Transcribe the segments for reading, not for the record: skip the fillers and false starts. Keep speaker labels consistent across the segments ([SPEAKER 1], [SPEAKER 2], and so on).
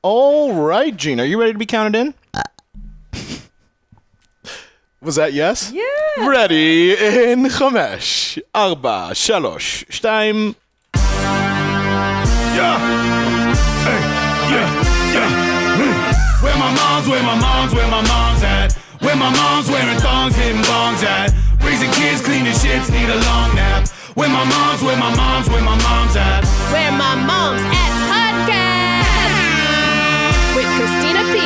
[SPEAKER 1] All right, Gene, are you ready to be counted in? Was that yes?
[SPEAKER 2] Yeah.
[SPEAKER 1] Ready in 5, 4, 3, 2.
[SPEAKER 3] Yeah. Hey, yeah. Where my mom's at? Where my mom's wearing thongs, hitting bongs at? Raising kids, cleaning shits, need a long nap. Where my mom's at?
[SPEAKER 4] Where my mom's at podcast with Christina P.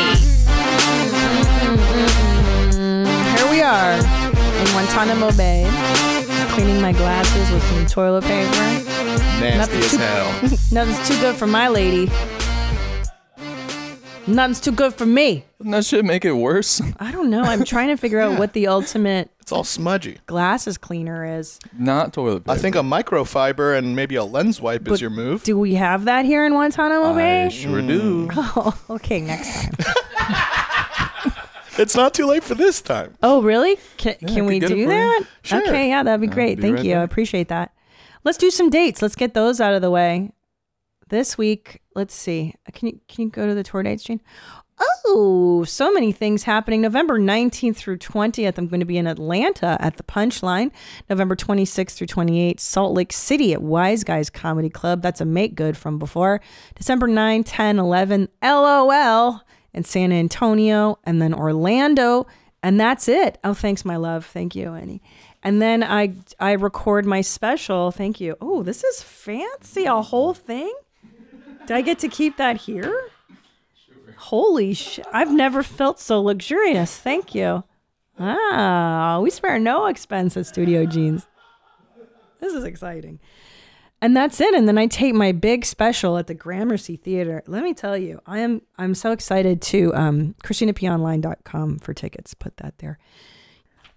[SPEAKER 2] Here we are in Guantanamo Bay, cleaning my glasses with some toilet paper.
[SPEAKER 1] Nasty as hell.
[SPEAKER 2] Nothing's too good for my lady. Nothing's too good for me.
[SPEAKER 5] Doesn't that shit make it worse?
[SPEAKER 2] I don't know. I'm trying to figure out what the ultimate
[SPEAKER 1] It's all smudgy.
[SPEAKER 2] glasses cleaner is.
[SPEAKER 5] Not toilet paper.
[SPEAKER 1] I think a microfiber and maybe a lens wipe is your move.
[SPEAKER 2] Do we have that here in Guantanamo Bay?
[SPEAKER 5] I sure do.
[SPEAKER 2] Oh, okay, next time.
[SPEAKER 1] It's not too late for this time.
[SPEAKER 2] Oh, really? Can we
[SPEAKER 5] get it
[SPEAKER 2] do
[SPEAKER 5] for you.
[SPEAKER 2] that?
[SPEAKER 1] Sure.
[SPEAKER 2] Okay, yeah, that'd be great.
[SPEAKER 5] be
[SPEAKER 2] Thank
[SPEAKER 5] right
[SPEAKER 2] you. I
[SPEAKER 5] back.
[SPEAKER 2] appreciate that. Let's do some dates. Let's get those out of the way. This week, let's see. Can you go to the tour dates, Jane? Oh, so many things happening. November 19th through 20th, I'm going to be in Atlanta at the Punchline. November 26th through 28th, Salt Lake City at Wise Guys Comedy Club. That's a make good from before. December 9, 10, 11, LOL in San Antonio, and then Orlando. And that's it. Oh, thanks, my love. Thank you, Annie. And then I record my special. Thank you. Oh, this is fancy. A whole thing? Do I get to keep that here? Holy shit. I've never felt so luxurious. Thank you. Ah, we spare no expense at Studio Jeans. This is exciting. And that's it. And then I tape my big special at the Gramercy Theater. Let me tell you, I'm so excited to ChristinaPOnline.com for tickets. Put that there.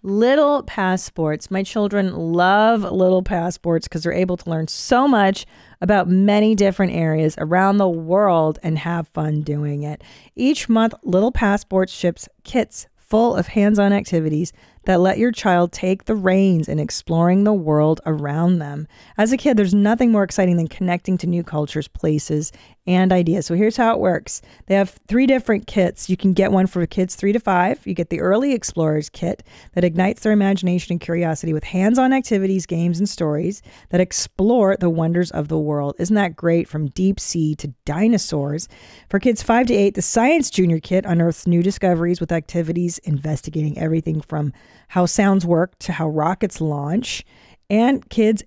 [SPEAKER 2] Little Passports. My children love Little Passports because they're able to learn so much about many different areas around the world and have fun doing it. Each month, Little Passports ships kits full of hands-on activities that let your child take the reins in exploring the world around them. As a kid, there's nothing more exciting than connecting to new cultures, places, and ideas. So here's how it works. They have 3 different kits. You can get one for kids 3 to 5. You get the Early Explorers kit that ignites their imagination and curiosity with hands-on activities, games, and stories that explore the wonders of the world. Isn't that great? From deep sea to dinosaurs. For kids 5 to 8, the Science Junior kit unearths new discoveries with activities investigating everything from how sounds work to how rockets launch. And for kids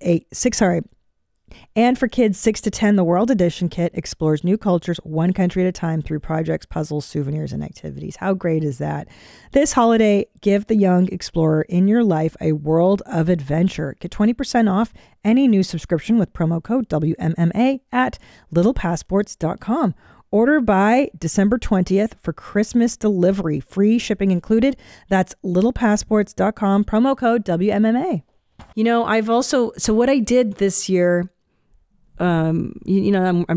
[SPEAKER 2] 6 to 10, the World Edition kit explores new cultures one country at a time through projects, puzzles, souvenirs, and activities. How great is that? This holiday, give the young explorer in your life a world of adventure. Get 20% off any new subscription with promo code WMMA at littlepassports.com. Order by December 20th for Christmas delivery. Free shipping included. That's littlepassports.com. Promo code WMMA. You know, so what I did this year, I'm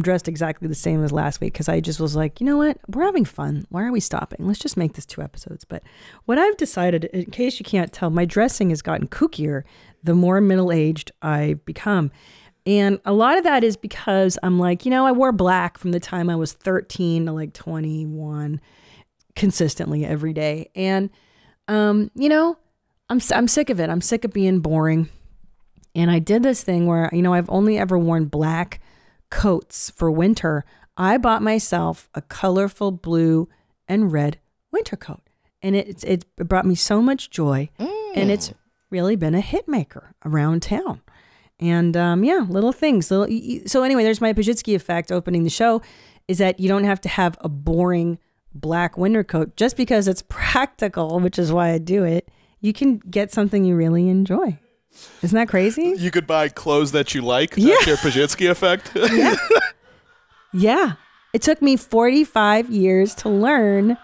[SPEAKER 2] dressed exactly the same as last week because I just was like, you know what? We're having fun. Why are we stopping? Let's just make this 2 episodes. But what I've decided, in case you can't tell, my dressing has gotten kookier the more middle-aged I've become. And a lot of that is because I'm like, I wore black from the time I was 13 to like 21 consistently every day. And, I'm sick of it. I'm sick of being boring. And I did this thing where, I've only ever worn black coats for winter. I bought myself a colorful blue and red winter coat. And it brought me so much joy. And it's really been a hit maker around town. And little things. So anyway, there's my Pajitsky effect opening the show, is that you don't have to have a boring black winter coat just because it's practical, which is why I do it. You can get something you really enjoy. Isn't that crazy?
[SPEAKER 1] You could buy clothes that you like. That's your Pajitsky effect.
[SPEAKER 2] Yeah. It took me 45 years to learn.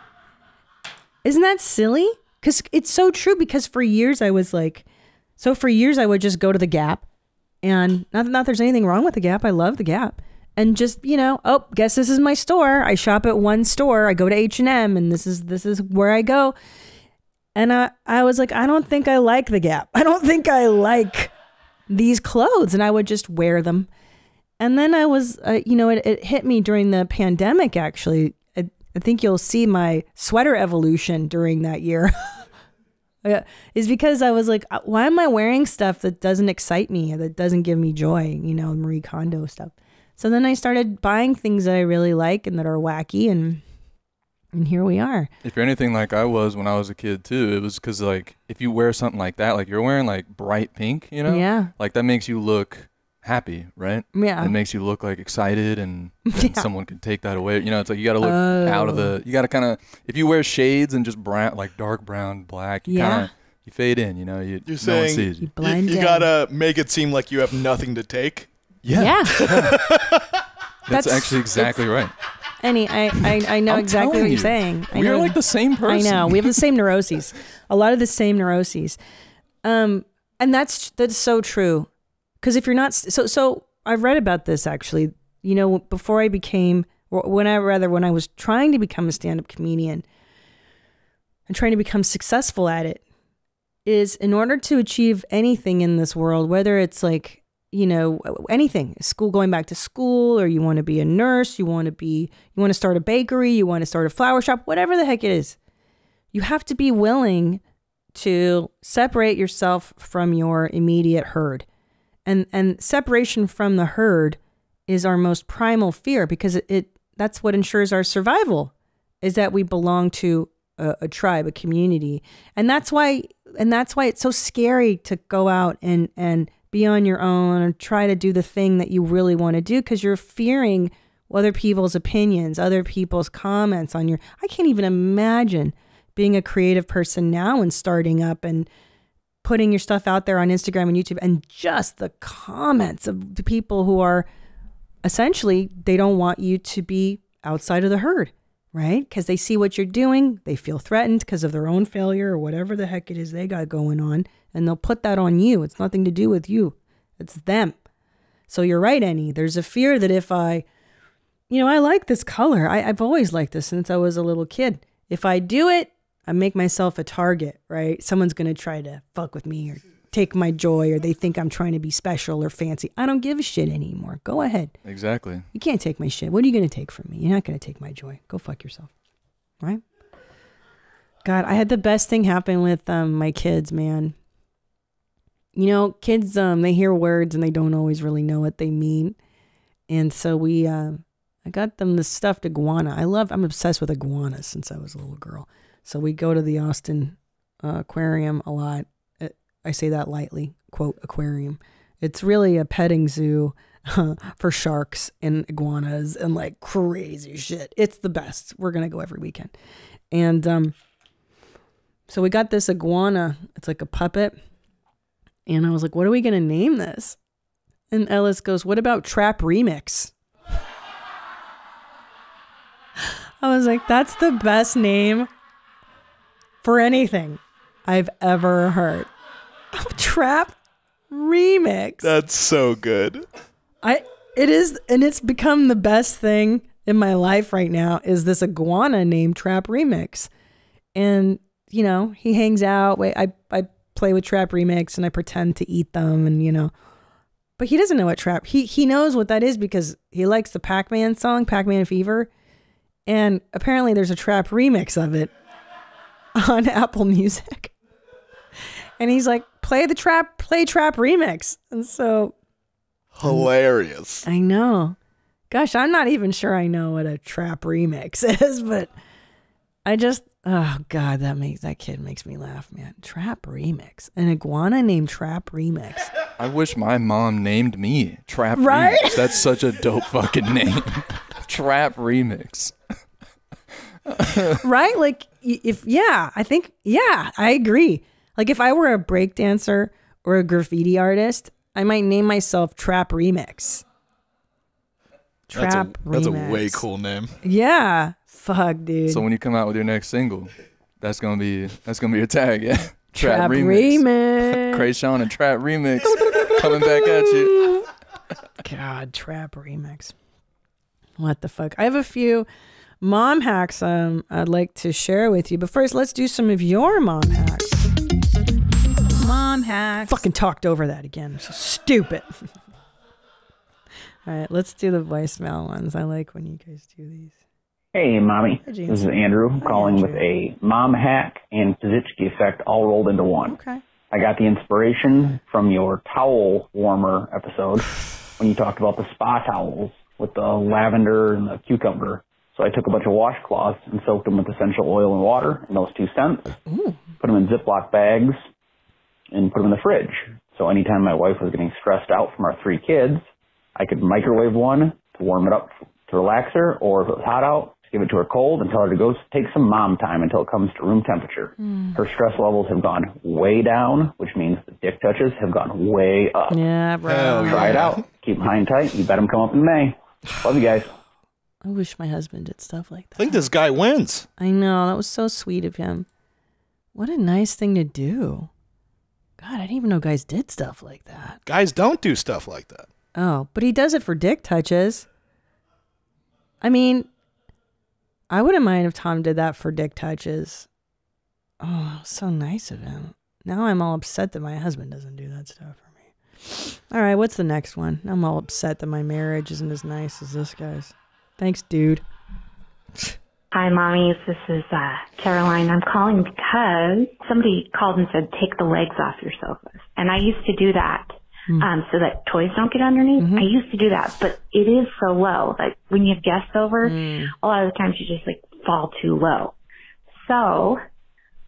[SPEAKER 2] Isn't that silly? Because it's so true, because for years I was like, I would just go to the Gap. And not that there's anything wrong with the Gap. I love the Gap. And just, guess this is my store. I shop at one store. I go to H&M and this is where I go. And I was like, I don't think I like the Gap. I don't think I like these clothes. And I would just wear them. And then I was, it hit me during the pandemic, actually. I think you'll see my sweater evolution during that year. Is because I was like, why am I wearing stuff that doesn't excite me or that doesn't give me joy, Marie Kondo stuff. So then I started buying things that I really like and that are wacky, and here we are.
[SPEAKER 5] If you're anything like I was when I was a kid too, it was because like if you wear something like that, like you're wearing like bright pink,
[SPEAKER 2] Yeah.
[SPEAKER 5] like that makes you look happy, right?
[SPEAKER 2] Yeah.
[SPEAKER 5] It makes you look like excited, and someone could take that away. It's like you got to look out of you got to kind of, if you wear shades and just brown, like dark brown, black, you fade in,
[SPEAKER 1] You're saying
[SPEAKER 5] sees you.
[SPEAKER 1] You gotta make it seem like you have nothing to take.
[SPEAKER 2] Yeah.
[SPEAKER 5] That's actually exactly right.
[SPEAKER 2] Annie, I know exactly what you're saying.
[SPEAKER 5] We're like the same person.
[SPEAKER 2] I know. We have the same neuroses. A lot of the same neuroses. And that's so true. Because if you're not, so I've read about this actually, before I became, when I was trying to become a stand-up comedian and trying to become successful at it, is in order to achieve anything in this world, whether it's like, anything, going back to school, or you want to be a nurse, you want to start a bakery, you want to start a flower shop, whatever the heck it is, you have to be willing to separate yourself from your immediate herd. And separation from the herd is our most primal fear, because that's what ensures our survival, is that we belong to a tribe, a community. And that's why it's so scary to go out and be on your own or try to do the thing that you really want to do, because you're fearing other people's opinions, other people's comments on I can't even imagine being a creative person now and starting up and putting your stuff out there on Instagram and YouTube, and just the comments of the people who are essentially, they don't want you to be outside of the herd, right? Because they see what you're doing. They feel threatened because of their own failure or whatever the heck it is they got going on. And they'll put that on you. It's nothing to do with you. It's them. So you're right, Annie. There's a fear that if I like this color. I've always liked this since I was a little kid. If I do it, I make myself a target, right? Someone's going to try to fuck with me or take my joy, or they think I'm trying to be special or fancy. I don't give a shit anymore. Go ahead.
[SPEAKER 5] Exactly.
[SPEAKER 2] You can't take my shit. What are you going to take from me? You're not going to take my joy. Go fuck yourself. Right? God, I had the best thing happen with my kids, man. Kids, they hear words and they don't always really know what they mean. And so I got them the stuffed iguana. I'm obsessed with iguanas since I was a little girl. So we go to the Austin aquarium a lot. I say that lightly, quote, aquarium. It's really a petting zoo for sharks and iguanas and like crazy shit. It's the best. We're going to go every weekend. And so we got this iguana. It's like a puppet. And I was like, what are we going to name this? And Ellis goes, what about Trap Remix? I was like, that's the best name for anything I've ever heard. Trap Remix.
[SPEAKER 1] That's so good.
[SPEAKER 2] It is, and it's become the best thing in my life right now, is this iguana named Trap Remix. And, he hangs out. I play with Trap Remix and I pretend to eat them, and, but he doesn't know what trap. He knows what that is because he likes the Pac-Man song, Pac-Man Fever. And apparently there's a Trap Remix of it on Apple Music. And he's like, play Trap Remix. And so.
[SPEAKER 1] Hilarious.
[SPEAKER 2] I know. Gosh, I'm not even sure I know what a Trap Remix is, but I just, oh God, that kid makes me laugh, man. Trap Remix. An iguana named Trap Remix.
[SPEAKER 5] I wish my mom named me Trap
[SPEAKER 2] Right?
[SPEAKER 5] Remix. That's such a dope fucking name. Trap Remix.
[SPEAKER 2] Right? Like, I agree. Like, if I were a breakdancer or a graffiti artist, I might name myself Trap Remix. Trap Remix.
[SPEAKER 1] That's a way cool name.
[SPEAKER 2] Yeah. Fuck, dude.
[SPEAKER 5] So when you come out with your next single, that's gonna be your tag, yeah.
[SPEAKER 2] Trap Remix.
[SPEAKER 5] Krayshawn and Trap Remix coming back at you.
[SPEAKER 2] God, Trap Remix. What the fuck? I have a few mom hacks I'd like to share with you, but first let's do some of your mom hacks.
[SPEAKER 4] Mom hacks.
[SPEAKER 2] Fucking talked over that again. So stupid. All right, let's do the voicemail ones. I like when you guys do these.
[SPEAKER 6] Hey, Mommy.
[SPEAKER 2] Hi,
[SPEAKER 6] This
[SPEAKER 2] James.
[SPEAKER 6] is Andrew
[SPEAKER 2] Hi,
[SPEAKER 6] calling
[SPEAKER 2] Andrew.
[SPEAKER 6] with a mom hack and Pizitsky effect all rolled into one.
[SPEAKER 2] Okay.
[SPEAKER 6] I got the inspiration from your towel warmer episode when you talked about the spa towels with the lavender and the cucumber. So I took a bunch of washcloths and soaked them with essential oil and water and those 2 cents, put them in Ziploc bags, and put them in the fridge. So anytime my wife was getting stressed out from our 3 kids, I could microwave one to warm it up to relax her, or if it was hot out, just give it to her cold and tell her to go take some mom time until it comes to room temperature. Her stress levels have gone way down, which means the dick touches have gone way up.
[SPEAKER 2] Yeah, bro.
[SPEAKER 1] Hell yeah.
[SPEAKER 6] Try it out. Keep them high and tight. You bet them come up in May. Love you guys.
[SPEAKER 2] I wish my husband did stuff like
[SPEAKER 1] I
[SPEAKER 2] that.
[SPEAKER 1] think this guy wins.
[SPEAKER 2] I know. That was so sweet of him. What a nice thing to do. God, I didn't even know guys did stuff like that.
[SPEAKER 1] Guys don't do stuff like that.
[SPEAKER 2] Oh, but he does it for dick touches. I mean, I wouldn't mind if Tom did that for dick touches. Oh, so nice of him. Now I'm all upset that my husband doesn't do that stuff for me. All right, what's the next one? I'm all upset that my marriage isn't as nice as this guy's. Thanks, dude.
[SPEAKER 7] Hi, mommies. This is Caroline. I'm calling because somebody called and said, take the legs off your sofas. And I used to do that so that toys don't get underneath. I used to do that, but it is so low. Like when you have guests over, a lot of the times you just like fall too low. So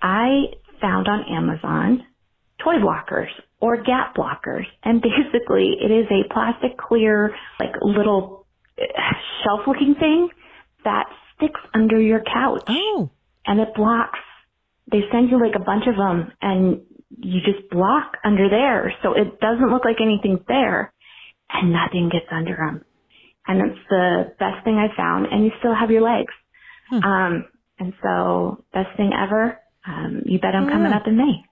[SPEAKER 7] I found on Amazon toy blockers or gap blockers. And basically it is a plastic clear, like little shelf looking thing that sticks under your couch.
[SPEAKER 2] Oh.
[SPEAKER 7] And it blocks. They send you like a bunch of them and you just block under there. So it doesn't look like anything's there and nothing gets under them. And it's the best thing I found. And you still have your legs. And so best thing ever. You bet I'm coming up in May.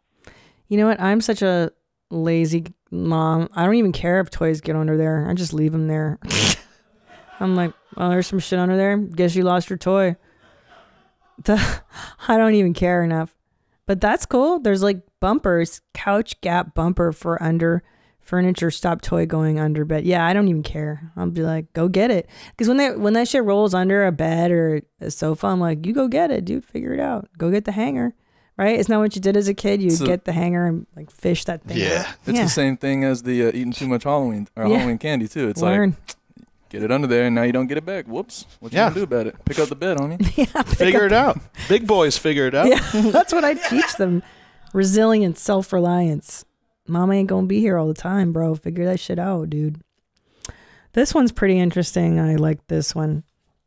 [SPEAKER 2] You know what? I'm such a lazy mom. I don't even care if toys get under there. I just leave them there. I'm like, oh, there's some shit under there. Guess you lost your toy. I don't even care enough. But that's cool. There's like bumpers, couch gap bumper for under furniture, stop toy going under bed. Yeah, I don't even care. I'll be like, go get it. Because when that shit rolls under a bed or a sofa, I'm like, you go get it, dude. Figure it out. Go get the hanger. Right? Isn't that what you did as a kid? You get the hanger and like fish that thing out.
[SPEAKER 5] It's the same thing as the eating too much Halloween candy too. It's like, get it under there and now you don't get it back. Whoops. What you gonna do about it? Pick up the bed, homie.
[SPEAKER 1] Figure it out. Big boys figure it out.
[SPEAKER 2] Yeah, that's what I teach them. Resilience, self-reliance. Mama ain't gonna be here all the time, bro. Figure that shit out, dude. This one's pretty interesting. I like this one.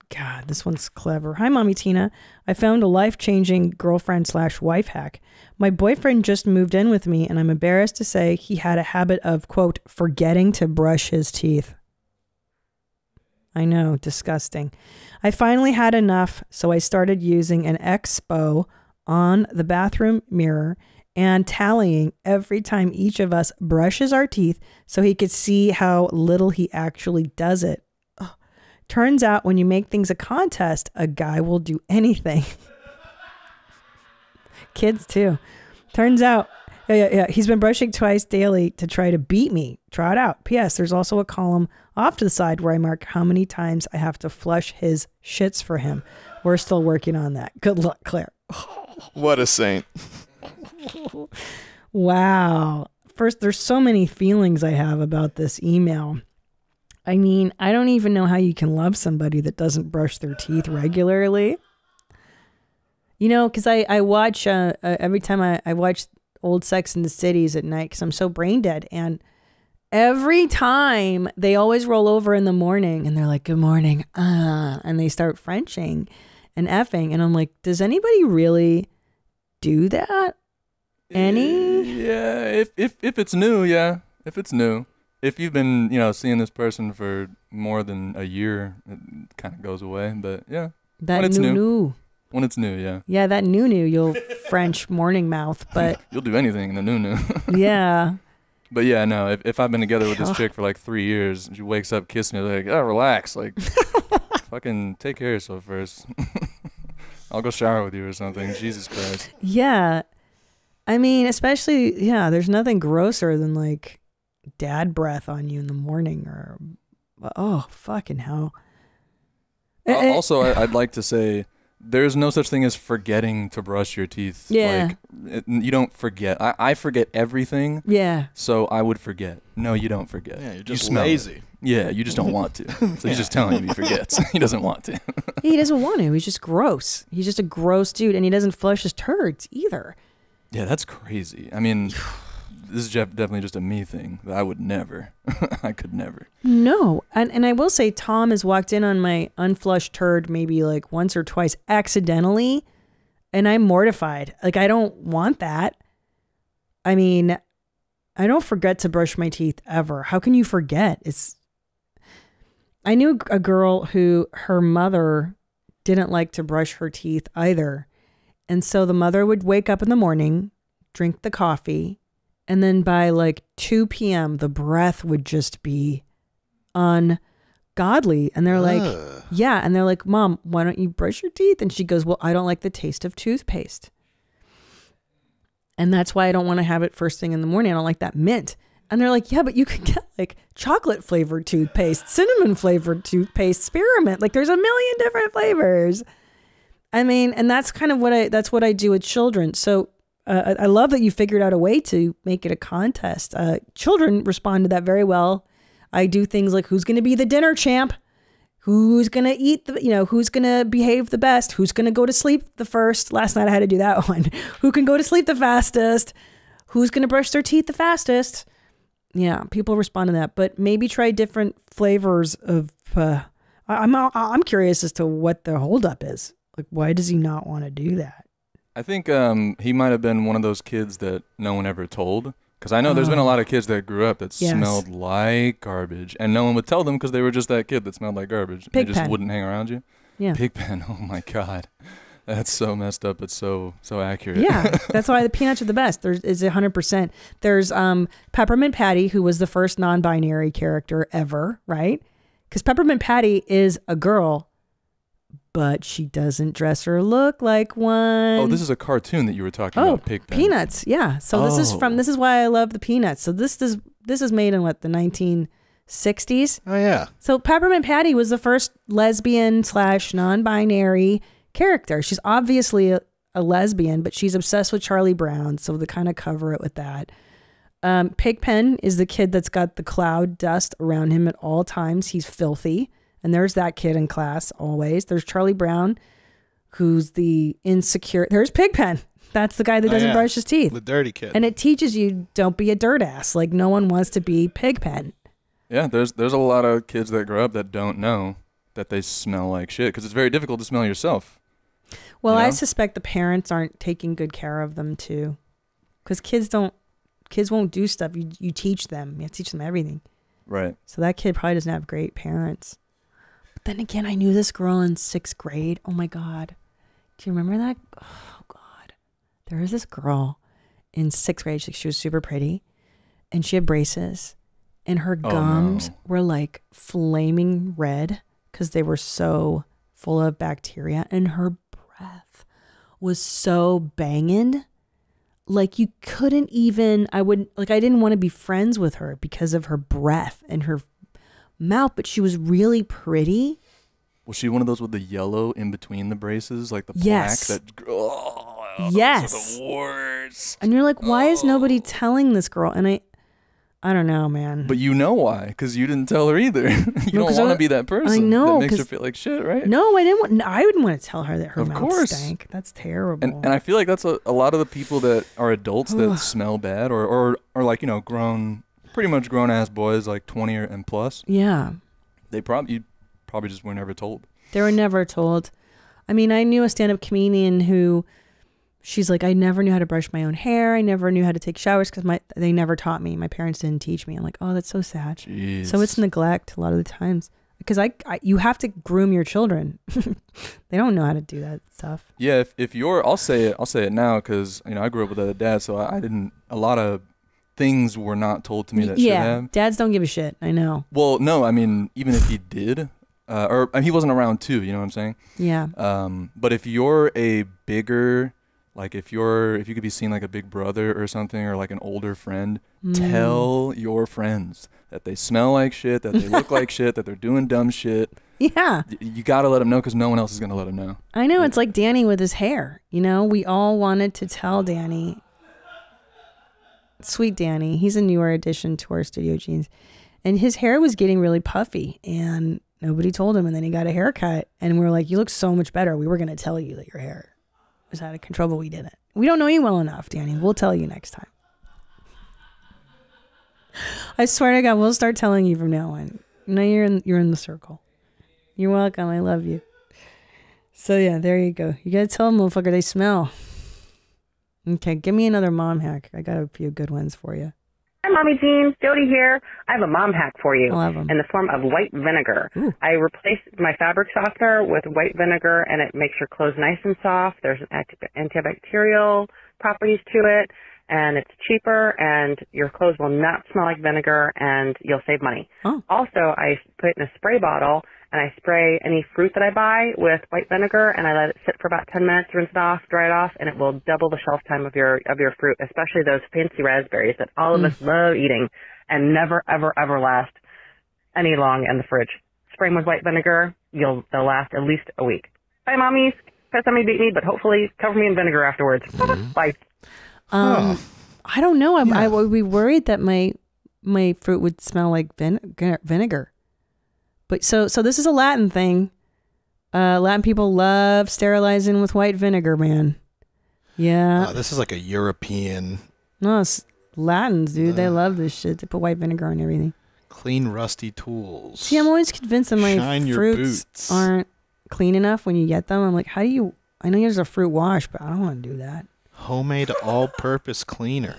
[SPEAKER 2] God, this one's clever. Hi, Mommy Tina. I found a life-changing girlfriend/wife hack. My boyfriend just moved in with me, and I'm embarrassed to say he had a habit of, quote, forgetting to brush his teeth. I know, disgusting. I finally had enough, so I started using an Expo on the bathroom mirror and tallying every time each of us brushes our teeth so he could see how little he actually does it. Oh, turns out when you make things a contest, a guy will do anything. Kids too. Turns out, he's been brushing twice daily to try to beat me. Try it out. P.S. There's also a column off to the side where I mark how many times I have to flush his shits for him. We're still working on that. Good luck, Claire.
[SPEAKER 1] What a saint.
[SPEAKER 2] Wow. First, there's so many feelings I have about this email. I mean, I don't even know how you can love somebody that doesn't brush their teeth regularly. You know, because I watch, every time I watch old Sex in the Cities at night because I'm so brain dead. And every time they always roll over in the morning and they're like, good morning. And they start Frenching and effing. And I'm like, does anybody really do that?
[SPEAKER 5] Yeah, if it's new, yeah. If it's new. If you've been, seeing this person for more than a year, it kind of goes away. But yeah.
[SPEAKER 2] That
[SPEAKER 5] when it's
[SPEAKER 2] new.
[SPEAKER 5] When it's new, yeah.
[SPEAKER 2] Yeah, that new, you'll French morning mouth, but
[SPEAKER 5] you'll do anything in the new.
[SPEAKER 2] Yeah.
[SPEAKER 5] But yeah, no, if I've been together with this chick for like 3 years, she wakes up kissing me like, oh, relax. Like, fucking take care of yourself first. I'll go shower with you or something. Jesus Christ.
[SPEAKER 2] Yeah. I mean, especially, there's nothing grosser than like dad breath on you in the morning or oh, fucking hell.
[SPEAKER 5] Also, I'd like to say there's no such thing as forgetting to brush your teeth.
[SPEAKER 2] Yeah.
[SPEAKER 5] You don't forget. I forget everything.
[SPEAKER 2] Yeah.
[SPEAKER 5] So I would forget. No, you don't forget.
[SPEAKER 1] Yeah, you're just
[SPEAKER 5] smell
[SPEAKER 1] lazy.
[SPEAKER 5] it. Yeah, you just don't want to. So he's just telling you he forgets. He doesn't want to.
[SPEAKER 2] He doesn't want to. He's just gross. He's just a gross dude, and he doesn't flush his turds either.
[SPEAKER 5] Yeah, that's crazy. I mean, this is definitely just a me thing that I would never. I could never.
[SPEAKER 2] No. And I will say Tom has walked in on my unflushed turd maybe like once or twice accidentally, and I'm mortified. Like, I don't want that. I mean, I don't forget to brush my teeth ever. How can you forget? I knew a girl who her mother didn't like to brush her teeth either. And so the mother would wake up in the morning, drink the coffee, and then by like 2 p.m., the breath would just be ungodly. And they're like, yeah. And they're like, Mom, why don't you brush your teeth? And she goes, well, I don't like the taste of toothpaste. And that's why I don't want to have it first thing in the morning. I don't like that mint. And they're like, yeah, but you could get like chocolate flavored toothpaste, cinnamon flavored toothpaste, spearmint. Like there's a million different flavors. I mean, and that's kind of what I do with children. So I love that you figured out a way to make it a contest. Children respond to that very well. I do things like who's going to be the dinner champ, who's going to eat who's going to behave the best, who's going to go to sleep the first. Last night I had to do that one. Who can go to sleep the fastest, who's going to brush their teeth the fastest. Yeah, people respond to that, but maybe try different flavors of. I'm curious as to what the holdup is. Like, why does he not want to do that?
[SPEAKER 5] I think he might have been one of those kids that no one ever told. Because I know there's been a lot of kids that grew up that smelled like garbage, and no one would tell them because they were just that kid that smelled like garbage. They just wouldn't hang around you.
[SPEAKER 2] Yeah,
[SPEAKER 5] Pigpen. Oh my God, that's so messed up. It's so accurate.
[SPEAKER 2] Yeah, that's why the peanuts are the best. There's 100%. There's Peppermint Patty, who was the first non-binary character ever, right? Because Peppermint Patty is a girl, but she doesn't dress or look like one.
[SPEAKER 5] Oh, this is a cartoon that you were talking about, Pigpen.
[SPEAKER 2] Peanuts, yeah. So this is why I love the Peanuts. So this is made in what, the 1960s?
[SPEAKER 1] Oh yeah.
[SPEAKER 2] So Peppermint Patty was the first lesbian / non-binary character. She's obviously a lesbian, but she's obsessed with Charlie Brown, so they kind of cover it with that. Pigpen is the kid that's got the cloud dust around him at all times. He's filthy. And there's that kid in class always. There's Charlie Brown, who's the insecure. There's Pigpen. That's the guy that doesn't brush his teeth.
[SPEAKER 1] The dirty kid.
[SPEAKER 2] And it teaches you, don't be a dirt ass. Like, no one wants to be Pigpen.
[SPEAKER 5] Yeah, there's a lot of kids that grow up that don't know that they smell like shit because it's very difficult to smell yourself.
[SPEAKER 2] Well, I suspect the parents aren't taking good care of them too, because kids won't do stuff. You teach them. You have to teach them everything.
[SPEAKER 5] Right.
[SPEAKER 2] So that kid probably doesn't have great parents. Then again, I knew this girl in 6th grade. Oh my God. Do you remember that? Oh God. There was this girl in 6th grade. She was super pretty and she had braces and her gums were like flaming red because they were so full of bacteria, and her breath was so banging. Like you couldn't even, I didn't want to be friends with her because of her breath and her mouth, but she was really pretty.
[SPEAKER 5] Was she one of those with the yellow in between the braces, like the plaque?
[SPEAKER 2] Yes. Yes.
[SPEAKER 5] Those are the worst.
[SPEAKER 2] And you're like, why is nobody telling this girl? And I don't know, man.
[SPEAKER 5] But you know why? Because you didn't tell her either. You don't want to be that person.
[SPEAKER 2] I know.
[SPEAKER 5] That makes her feel like shit, right?
[SPEAKER 2] No, I wouldn't want to tell her that her mouth stank. That's terrible.
[SPEAKER 5] And I feel like that's a lot of the people that are adults that smell bad, or like, pretty much grown ass boys, like 20 and plus.
[SPEAKER 2] Yeah.
[SPEAKER 5] You probably just were never told.
[SPEAKER 2] They were never told. I mean, I knew a stand-up comedian who, she's like, I never knew how to brush my own hair. I never knew how to take showers because they never taught me. My parents didn't teach me. I'm like, oh, that's so sad.
[SPEAKER 5] Jeez.
[SPEAKER 2] So it's neglect a lot of the times because you have to groom your children. They don't know how to do that stuff.
[SPEAKER 5] Yeah, if you're, I'll say it now because I grew up with a dad, so I didn't. A lot of things were not told to me that should have.
[SPEAKER 2] Dads don't give a shit. I know.
[SPEAKER 5] Well, no, I mean, even if he did, or he wasn't around too. You know what I'm saying?
[SPEAKER 2] Yeah.
[SPEAKER 5] But if you're a bigger Like if you could be seen like a big brother or something, or like an older friend, tell your friends that they smell like shit, that they look like shit, that they're doing dumb shit.
[SPEAKER 2] Yeah.
[SPEAKER 5] You got to let them know, because no one else is going to let them know.
[SPEAKER 2] I know. It's like Danny with his hair. You know, we all wanted to tell Danny. Sweet Danny. He's a newer addition to our studio jeans. And his hair was getting really puffy, and nobody told him. And then he got a haircut, and we were like, you look so much better. We were going to tell you that your hair was out of control, but we didn't. We don't know you well enough, Danny. We'll tell you next time. I swear to God, we'll start telling you from now on. Now you're in the circle. You're welcome. I love you. So yeah, there you go. You gotta tell them, motherfucker, they smell. Okay, give me another mom hack. I got a few good ones for you.
[SPEAKER 8] Hi, Mommy Jeans. Jody here. I have a mom hack for you.
[SPEAKER 2] I love 'em.
[SPEAKER 8] In the form of white vinegar.
[SPEAKER 2] Ooh.
[SPEAKER 8] I replaced my fabric softener with white vinegar, and it makes your clothes nice and soft. There's antibacterial properties to it, and it's cheaper, and your clothes will not smell like vinegar, and you'll save money.
[SPEAKER 2] Oh.
[SPEAKER 8] Also, I put it in a spray bottle, and I spray any fruit that I buy with white vinegar, and I let it sit for about 10 minutes, rinse it off, dry it off, and it will double the shelf time of your fruit, especially those fancy raspberries that all of us love eating and never, ever, ever last any long in the fridge. Spray them with white vinegar, they'll last at least a week. Bye, mommies. Somebody beat me, but hopefully cover me in vinegar afterwards. Bye.
[SPEAKER 2] I don't know. I would be worried that my fruit would smell like vinegar. But so this is a Latin thing. Latin people love sterilizing with white vinegar, man. Yeah.
[SPEAKER 1] This is like a European.
[SPEAKER 2] No, it's Latins, dude. They love this shit. They put white vinegar on everything.
[SPEAKER 1] Clean, rusty tools.
[SPEAKER 2] See, I'm always convinced that my
[SPEAKER 1] Shine your
[SPEAKER 2] fruits
[SPEAKER 1] boots.
[SPEAKER 2] aren't clean enough when you get them. I'm like, how do you... I know there's a fruit wash, but I don't want to do that.
[SPEAKER 1] Homemade all-purpose cleaner.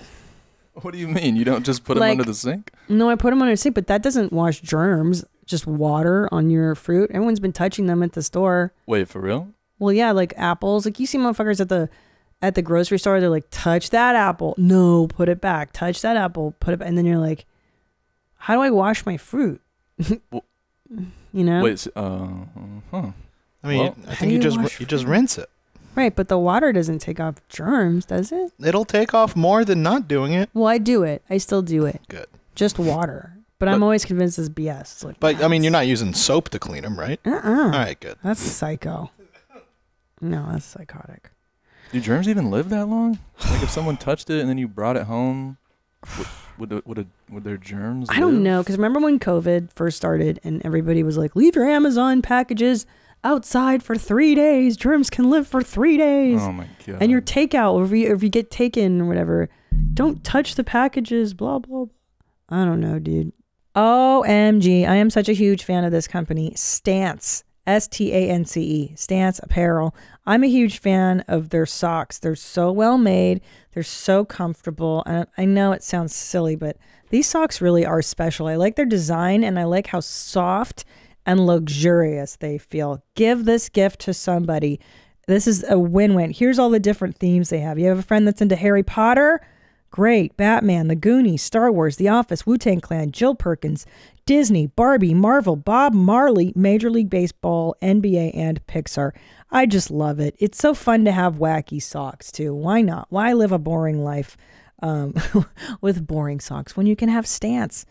[SPEAKER 5] What do you mean? You don't just put them under the sink?
[SPEAKER 2] No, I put them under the sink, but that doesn't wash germs. Just water on your fruit. Everyone's been touching them at the store.
[SPEAKER 5] Wait, for real?
[SPEAKER 2] Well, yeah, like apples. Like you see motherfuckers at the grocery store. They're like, touch that apple. No, put it back. Touch that apple. Put it back. And then you're like, how do I wash my fruit?
[SPEAKER 5] Well,
[SPEAKER 2] you know?
[SPEAKER 5] Wait.
[SPEAKER 1] I mean, I think you just rinse it.
[SPEAKER 2] Right, but the water doesn't take off germs, does it?
[SPEAKER 1] It'll take off more than not doing it.
[SPEAKER 2] Well, I do it. I still do it.
[SPEAKER 1] Good.
[SPEAKER 2] Just water. But I'm always convinced it's BS. It's like,
[SPEAKER 1] but I mean, you're not using soap to clean them, right? All right, good.
[SPEAKER 2] That's psycho. No, that's psychotic.
[SPEAKER 5] Do germs even live that long? Like if someone touched it and then you brought it home, would their germs
[SPEAKER 2] I don't know, because remember when COVID first started and everybody was like, leave your Amazon packages outside for 3 days. Germs can live for 3 days.
[SPEAKER 5] Oh my God.
[SPEAKER 2] And your takeout, or if you get taken or whatever, don't touch the packages, blah, blah, blah. I don't know, dude. OMG, I am such a huge fan of this company, Stance, S-T-A-N-C-E, Stance Apparel. I'm a huge fan of their socks. They're so well made. They're so comfortable. And I know it sounds silly, but these socks really are special. I like their design, and I like how soft and luxurious they feel. Give this gift to somebody. This is a win-win. Here's all the different themes they have. You have a friend that's into Harry Potter? Great. Batman, The Goonies, Star Wars, The Office, Wu-Tang Clan, Jill Perkins, Disney, Barbie, Marvel, Bob Marley, Major League Baseball, NBA, and Pixar. I just love it. It's so fun to have wacky socks, too. Why not? Why live a boring life with boring socks when you can have Stance?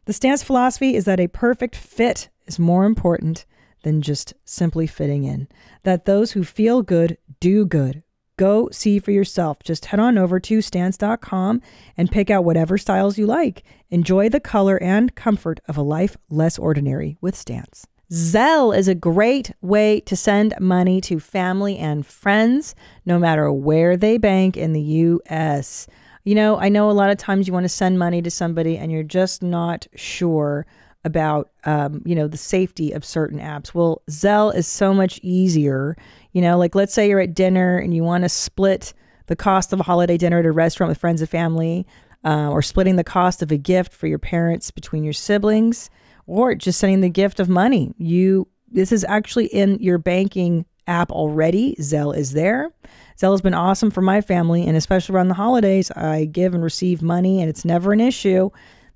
[SPEAKER 2] The Stance philosophy is that a perfect fit is more important than just simply fitting in. That those who feel good do good. Go see for yourself. Just head on over to stance.com and pick out whatever styles you like. Enjoy the color and comfort of a life less ordinary with Stance. Zelle is a great way to send money to family and friends, no matter where they bank in the U.S. You know, I know a lot of times you want to send money to somebody and you're just not sure about, the safety of certain apps. Well, Zelle is so much easier. You know, like let's say you're at dinner and you want to split the cost of a holiday dinner at a restaurant with friends and family, or splitting the cost of a gift for your parents between your siblings, or just sending the gift of money. This is actually in your banking app already. Zelle is there. Zelle has been awesome for my family, and especially around the holidays, I give and receive money and it's never an issue.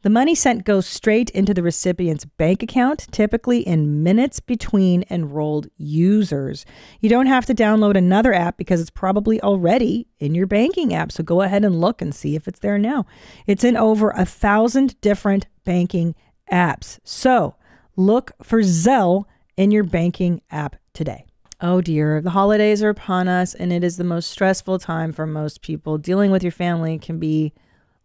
[SPEAKER 2] The money sent goes straight into the recipient's bank account, typically in minutes between enrolled users. You don't have to download another app because it's probably already in your banking app. So go ahead and look and see if it's there now. It's in over 1,000 different banking apps. So look for Zelle in your banking app today. Oh dear, the holidays are upon us, and it is the most stressful time for most people. Dealing with your family can be,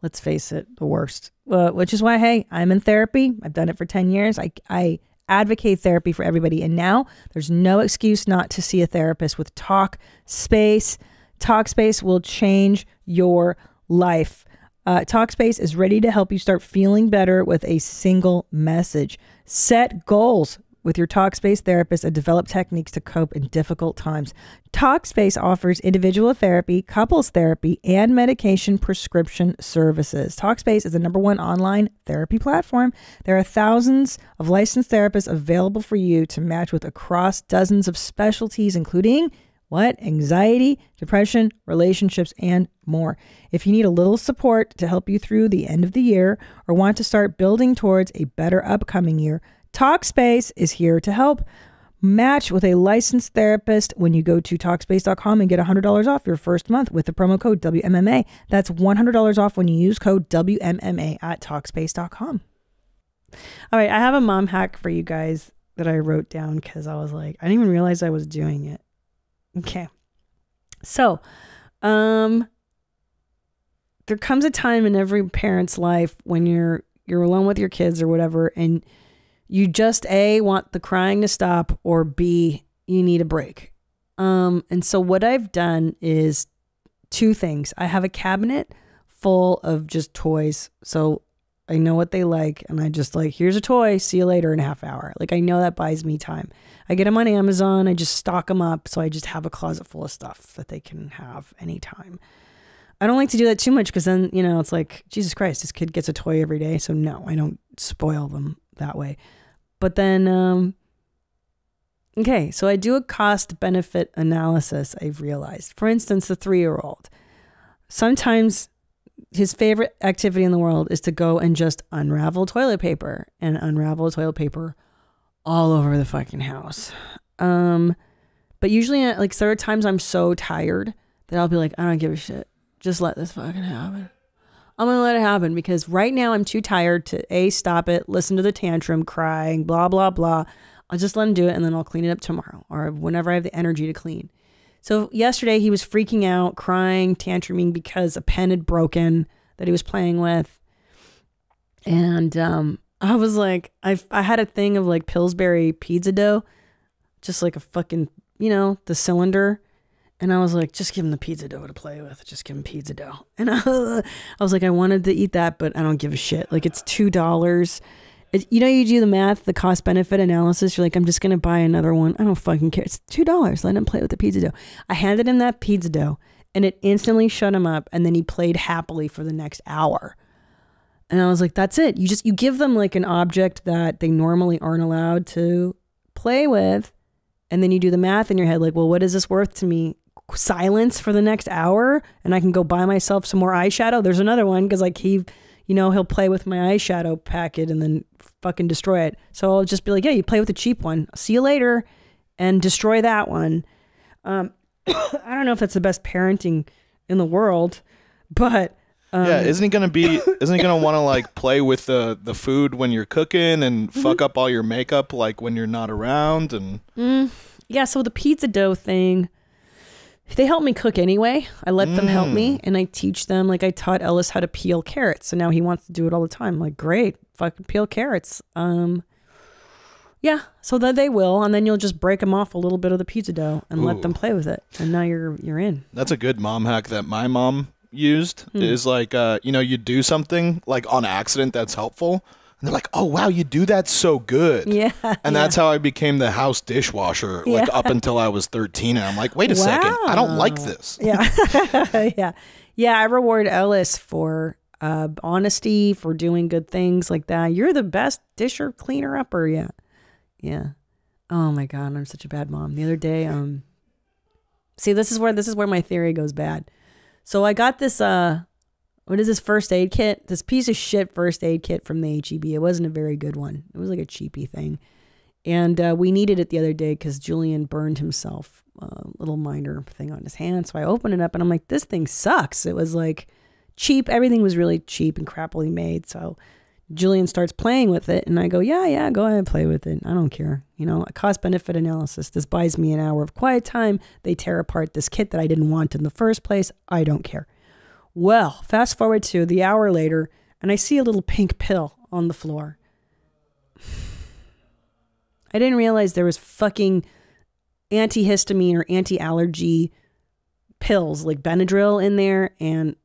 [SPEAKER 2] let's face it, the worst. Which is why, hey, I'm in therapy. I've done it for 10 years. I advocate therapy for everybody. And now there's no excuse not to see a therapist with Talkspace. Talkspace will change your life. Talkspace is ready to help you start feeling better with a single message. Set goals with your Talkspace therapist and develop techniques to cope in difficult times. Talkspace offers individual therapy, couples therapy, and medication prescription services. Talkspace is the #1 online therapy platform. There are thousands of licensed therapists available for you to match with across dozens of specialties, including anxiety, depression, relationships, and more. If you need a little support to help you through the end of the year or want to start building towards a better upcoming year, Talkspace is here to help. Match with a licensed therapist when you go to Talkspace.com and get $100 off your first month with the promo code WMMA. That's $100 off when you use code WMMA at Talkspace.com. All right, I have a mom hack for you guys that I wrote down because I was like, I didn't even realize I was doing it. Okay. So, there comes a time in every parent's life when you're alone with your kids or whatever, and you just A, want the crying to stop, or B, you need a break. And so what I've done is 2 things. I have a cabinet full of just toys. So I know what they like, and I just here's a toy, see you later in a half hour. I know that buys me time. I get them on Amazon, I just stock them up, so I just have a closet full of stuff that they can have anytime. I don't like to do that too much because then, it's like, Jesus Christ, this kid gets a toy every day. So no, I don't spoil them that way. But then, okay, so I do a cost benefit analysis, I've realized. For instance, the 3-year-old. Sometimes his favorite activity in the world is to go and just unravel toilet paper and unravel toilet paper all over the fucking house. But usually, there are times I'm so tired that I'll be like, I don't give a shit. Just let this fucking happen. I'm going to let it happen because right now I'm too tired to A, stop it, listen to the tantrum, crying, blah, blah, blah. I'll just let him do it and then I'll clean it up tomorrow or whenever I have the energy to clean. So yesterday he was freaking out, crying, tantruming because a pen had broken that he was playing with. And I was like, I had a thing of Pillsbury pizza dough, just a fucking, the cylinder. And I was like, just give him the pizza dough to play with. Just give him pizza dough. And I was like, I wanted to eat that, but I don't give a shit. It's $2. You do the math, the cost benefit analysis. You're like, I'm just going to buy another one. I don't fucking care. It's $2. Let him play with the pizza dough. I handed him that pizza dough and it instantly shut him up. And then he played happily for the next hour. And I was like, that's it. You give them an object that they normally aren't allowed to play with. And then you do the math in your head, well, what is this worth to me? Silence for the next hour, and I can go buy myself some more eyeshadow. There's another one because he'll play with my eyeshadow packet and then fucking destroy it. So I'll just be like, yeah, you play with the cheap one. See you later, and destroy that one. I don't know if that's the best parenting in the world, but
[SPEAKER 1] yeah, isn't he gonna want to play with the food when you're cooking and fuck up all your makeup when you're not around and
[SPEAKER 2] yeah. So the pizza dough thing. They help me cook anyway. I let them help me and I teach them. I taught Ellis how to peel carrots. So now he wants to do it all the time. Great, fucking peel carrots. Yeah, so that they will. And then you'll just break them off a little bit of the pizza dough and let them play with it. And now you're in.
[SPEAKER 1] That's a good mom hack that my mom used is you do something on accident that's helpful. And they're like, oh, wow, you do that so good.
[SPEAKER 2] Yeah.
[SPEAKER 1] And that's how I became the house dishwasher, up until I was 13. And I'm like, wait a second, I don't like this.
[SPEAKER 2] Yeah. Yeah. Yeah, I reward Ellis for honesty, for doing good things like that. You're the best disher cleaner upper. Yeah. Yeah. Oh my God, I'm such a bad mom. The other day, see, this is where my theory goes bad. So I got this what is this first aid kit? This piece of shit first aid kit from the HEB. It wasn't a very good one. It was like a cheapy thing. And we needed it the other day because Julian burned himself a little minor thing on his hand. So I opened it up and I'm like, this thing sucks. It was like cheap. Everything was really cheap and crappily made. So Julian starts playing with it and I go, yeah, go ahead and play with it. I don't care. You know, a cost benefit analysis. This buys me an hour of quiet time. They tear apart this kit that I didn't want in the first place. I don't care. Well, fast forward to the hour later and I see a little pink pill on the floor. I didn't realize there was fucking antihistamine or anti-allergy pills like Benadryl in there and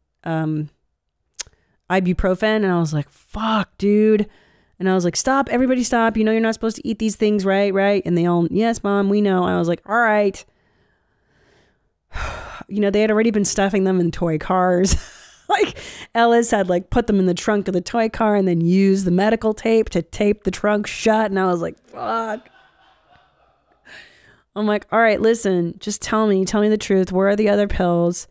[SPEAKER 2] ibuprofen. And I was like, fuck, dude. And I was like, stop, everybody stop. You know, you're not supposed to eat these things, right? And they all, yes, Mom, we know. And I was like, all right. You know, they had already been stuffing them in toy cars. Like Ellis had like put them in the trunk of the toy car and then used the medical tape to tape the trunk shut. And I was like, fuck. I'm like, all right, listen, just tell me the truth. Where are the other pills?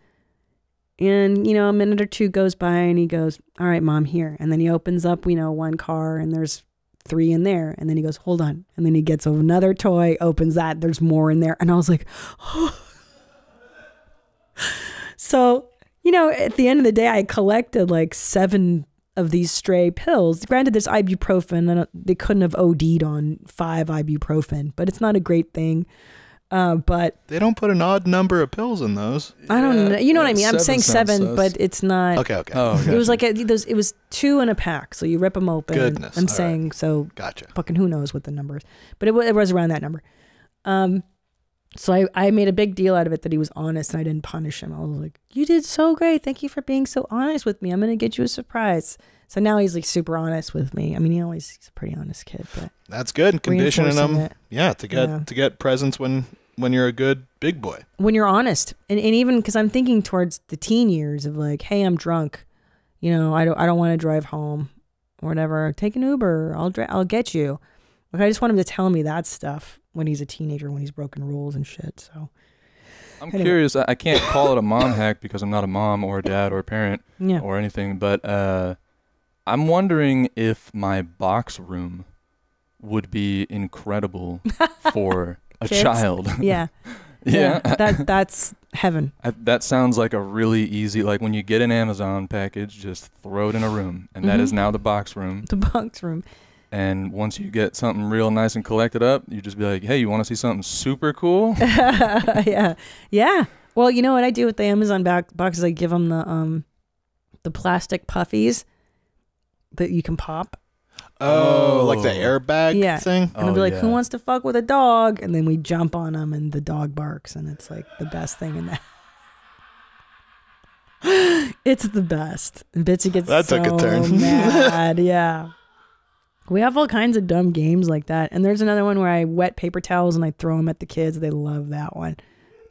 [SPEAKER 2] And, you know, a minute or two goes by and he goes, all right, Mom, here. And then he opens up, you know, one car and there's 3 in there. And then he goes, hold on. And then he gets another toy, opens that. There's more in there. And I was like, oh. So, you know, at the end of the day, I collected like 7 of these stray pills. Granted, there's ibuprofen. They couldn't have OD'd on 5 ibuprofen, but it's not a great thing. But
[SPEAKER 1] they don't put an odd number of pills in those.
[SPEAKER 2] I don't know. You know what I mean? I'm saying 7, but it's not.
[SPEAKER 1] Okay.
[SPEAKER 2] Oh, gotcha. It was like it was 2 in a pack. So you rip them open.
[SPEAKER 1] Goodness.
[SPEAKER 2] I'm saying right. So.
[SPEAKER 1] Gotcha.
[SPEAKER 2] Fucking who knows what the number is, but it was around that number. So I made a big deal out of it that he was honest and I didn't punish him. I was like, you did so great. Thank you for being so honest with me. I'm going to get you a surprise. So now he's like super honest with me. I mean, he's a pretty honest kid, but
[SPEAKER 1] that's good. Conditioning him. Yeah. To get presents when you're a good big boy. When
[SPEAKER 2] you're honest. And even because I'm thinking towards the teen years of like, hey, I'm drunk. You know, I don't want to drive home or whatever. Take an Uber. I'll get you. Like, I just want him to tell me that stuff when he's a teenager, when he's broken rules and shit. So
[SPEAKER 5] I'm curious. I can't call it a mom hack because I'm not a mom or a dad or a parent or anything. But I'm wondering if my box room would be incredible for a child.
[SPEAKER 2] Yeah.
[SPEAKER 5] Yeah.
[SPEAKER 2] That's heaven.
[SPEAKER 5] That sounds like a really easy, like when you get an Amazon package, just throw it in a room. And that is now the box room.
[SPEAKER 2] The box room.
[SPEAKER 5] And once you get something real nice and collected up, you just be like, hey, you want to see something super cool?
[SPEAKER 2] Yeah. Well, you know what I do with the Amazon boxes? I give them the plastic puffies that you can pop.
[SPEAKER 1] Oh, like the airbag thing?
[SPEAKER 2] And I'll be like, who wants to fuck with a dog? And then we jump on them and the dog barks. And it's like the best thing in that. It's the best. And Bitsy gets so
[SPEAKER 1] took a turn.
[SPEAKER 2] mad. Yeah. We have all kinds of dumb games like that. And there's another one where I wet paper towels and I throw them at the kids. They love that one.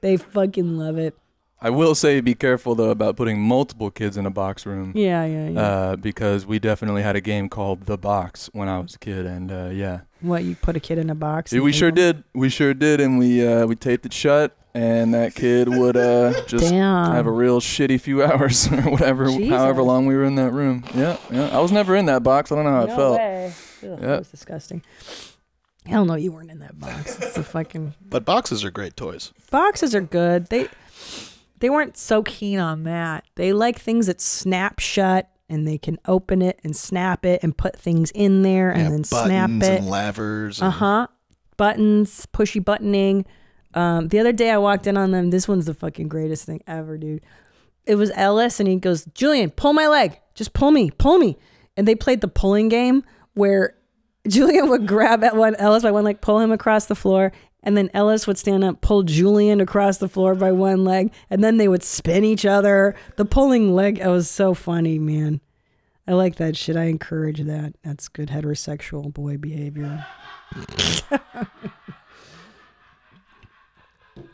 [SPEAKER 2] They fucking love it.
[SPEAKER 5] I will say be careful, though, about putting multiple kids in a box room.
[SPEAKER 2] Yeah.
[SPEAKER 5] Because we definitely had a game called The Box when I was a kid. And,
[SPEAKER 2] What, you put a kid in a box?
[SPEAKER 5] Yeah, we sure did. We sure did. And we taped it shut. And that kid would just have a real shitty few hours or whatever, however long we were in that room. Yeah. I was never in that box. I don't know how it felt.
[SPEAKER 2] Way. Ugh, that was disgusting. Hell no, you weren't in that box. It's a fucking...
[SPEAKER 1] But boxes are great toys.
[SPEAKER 2] Boxes are good. They weren't so keen on that. They like things that snap shut and they can open it and snap it and put things in there and then snap it.
[SPEAKER 1] Buttons and levers.
[SPEAKER 2] Buttons, pushy buttoning. The other day I walked in on them. This one's the fucking greatest thing ever, dude. It was Ellis and he goes, Julian, pull my leg. Just pull me. And they played the pulling game where Julian would grab Ellis by one leg, pull him across the floor, and then Ellis would stand up, pull Julian across the floor by one leg, and then they would spin each other. The pulling leg, it was so funny, man. I like that shit. I encourage that. That's good heterosexual boy behavior.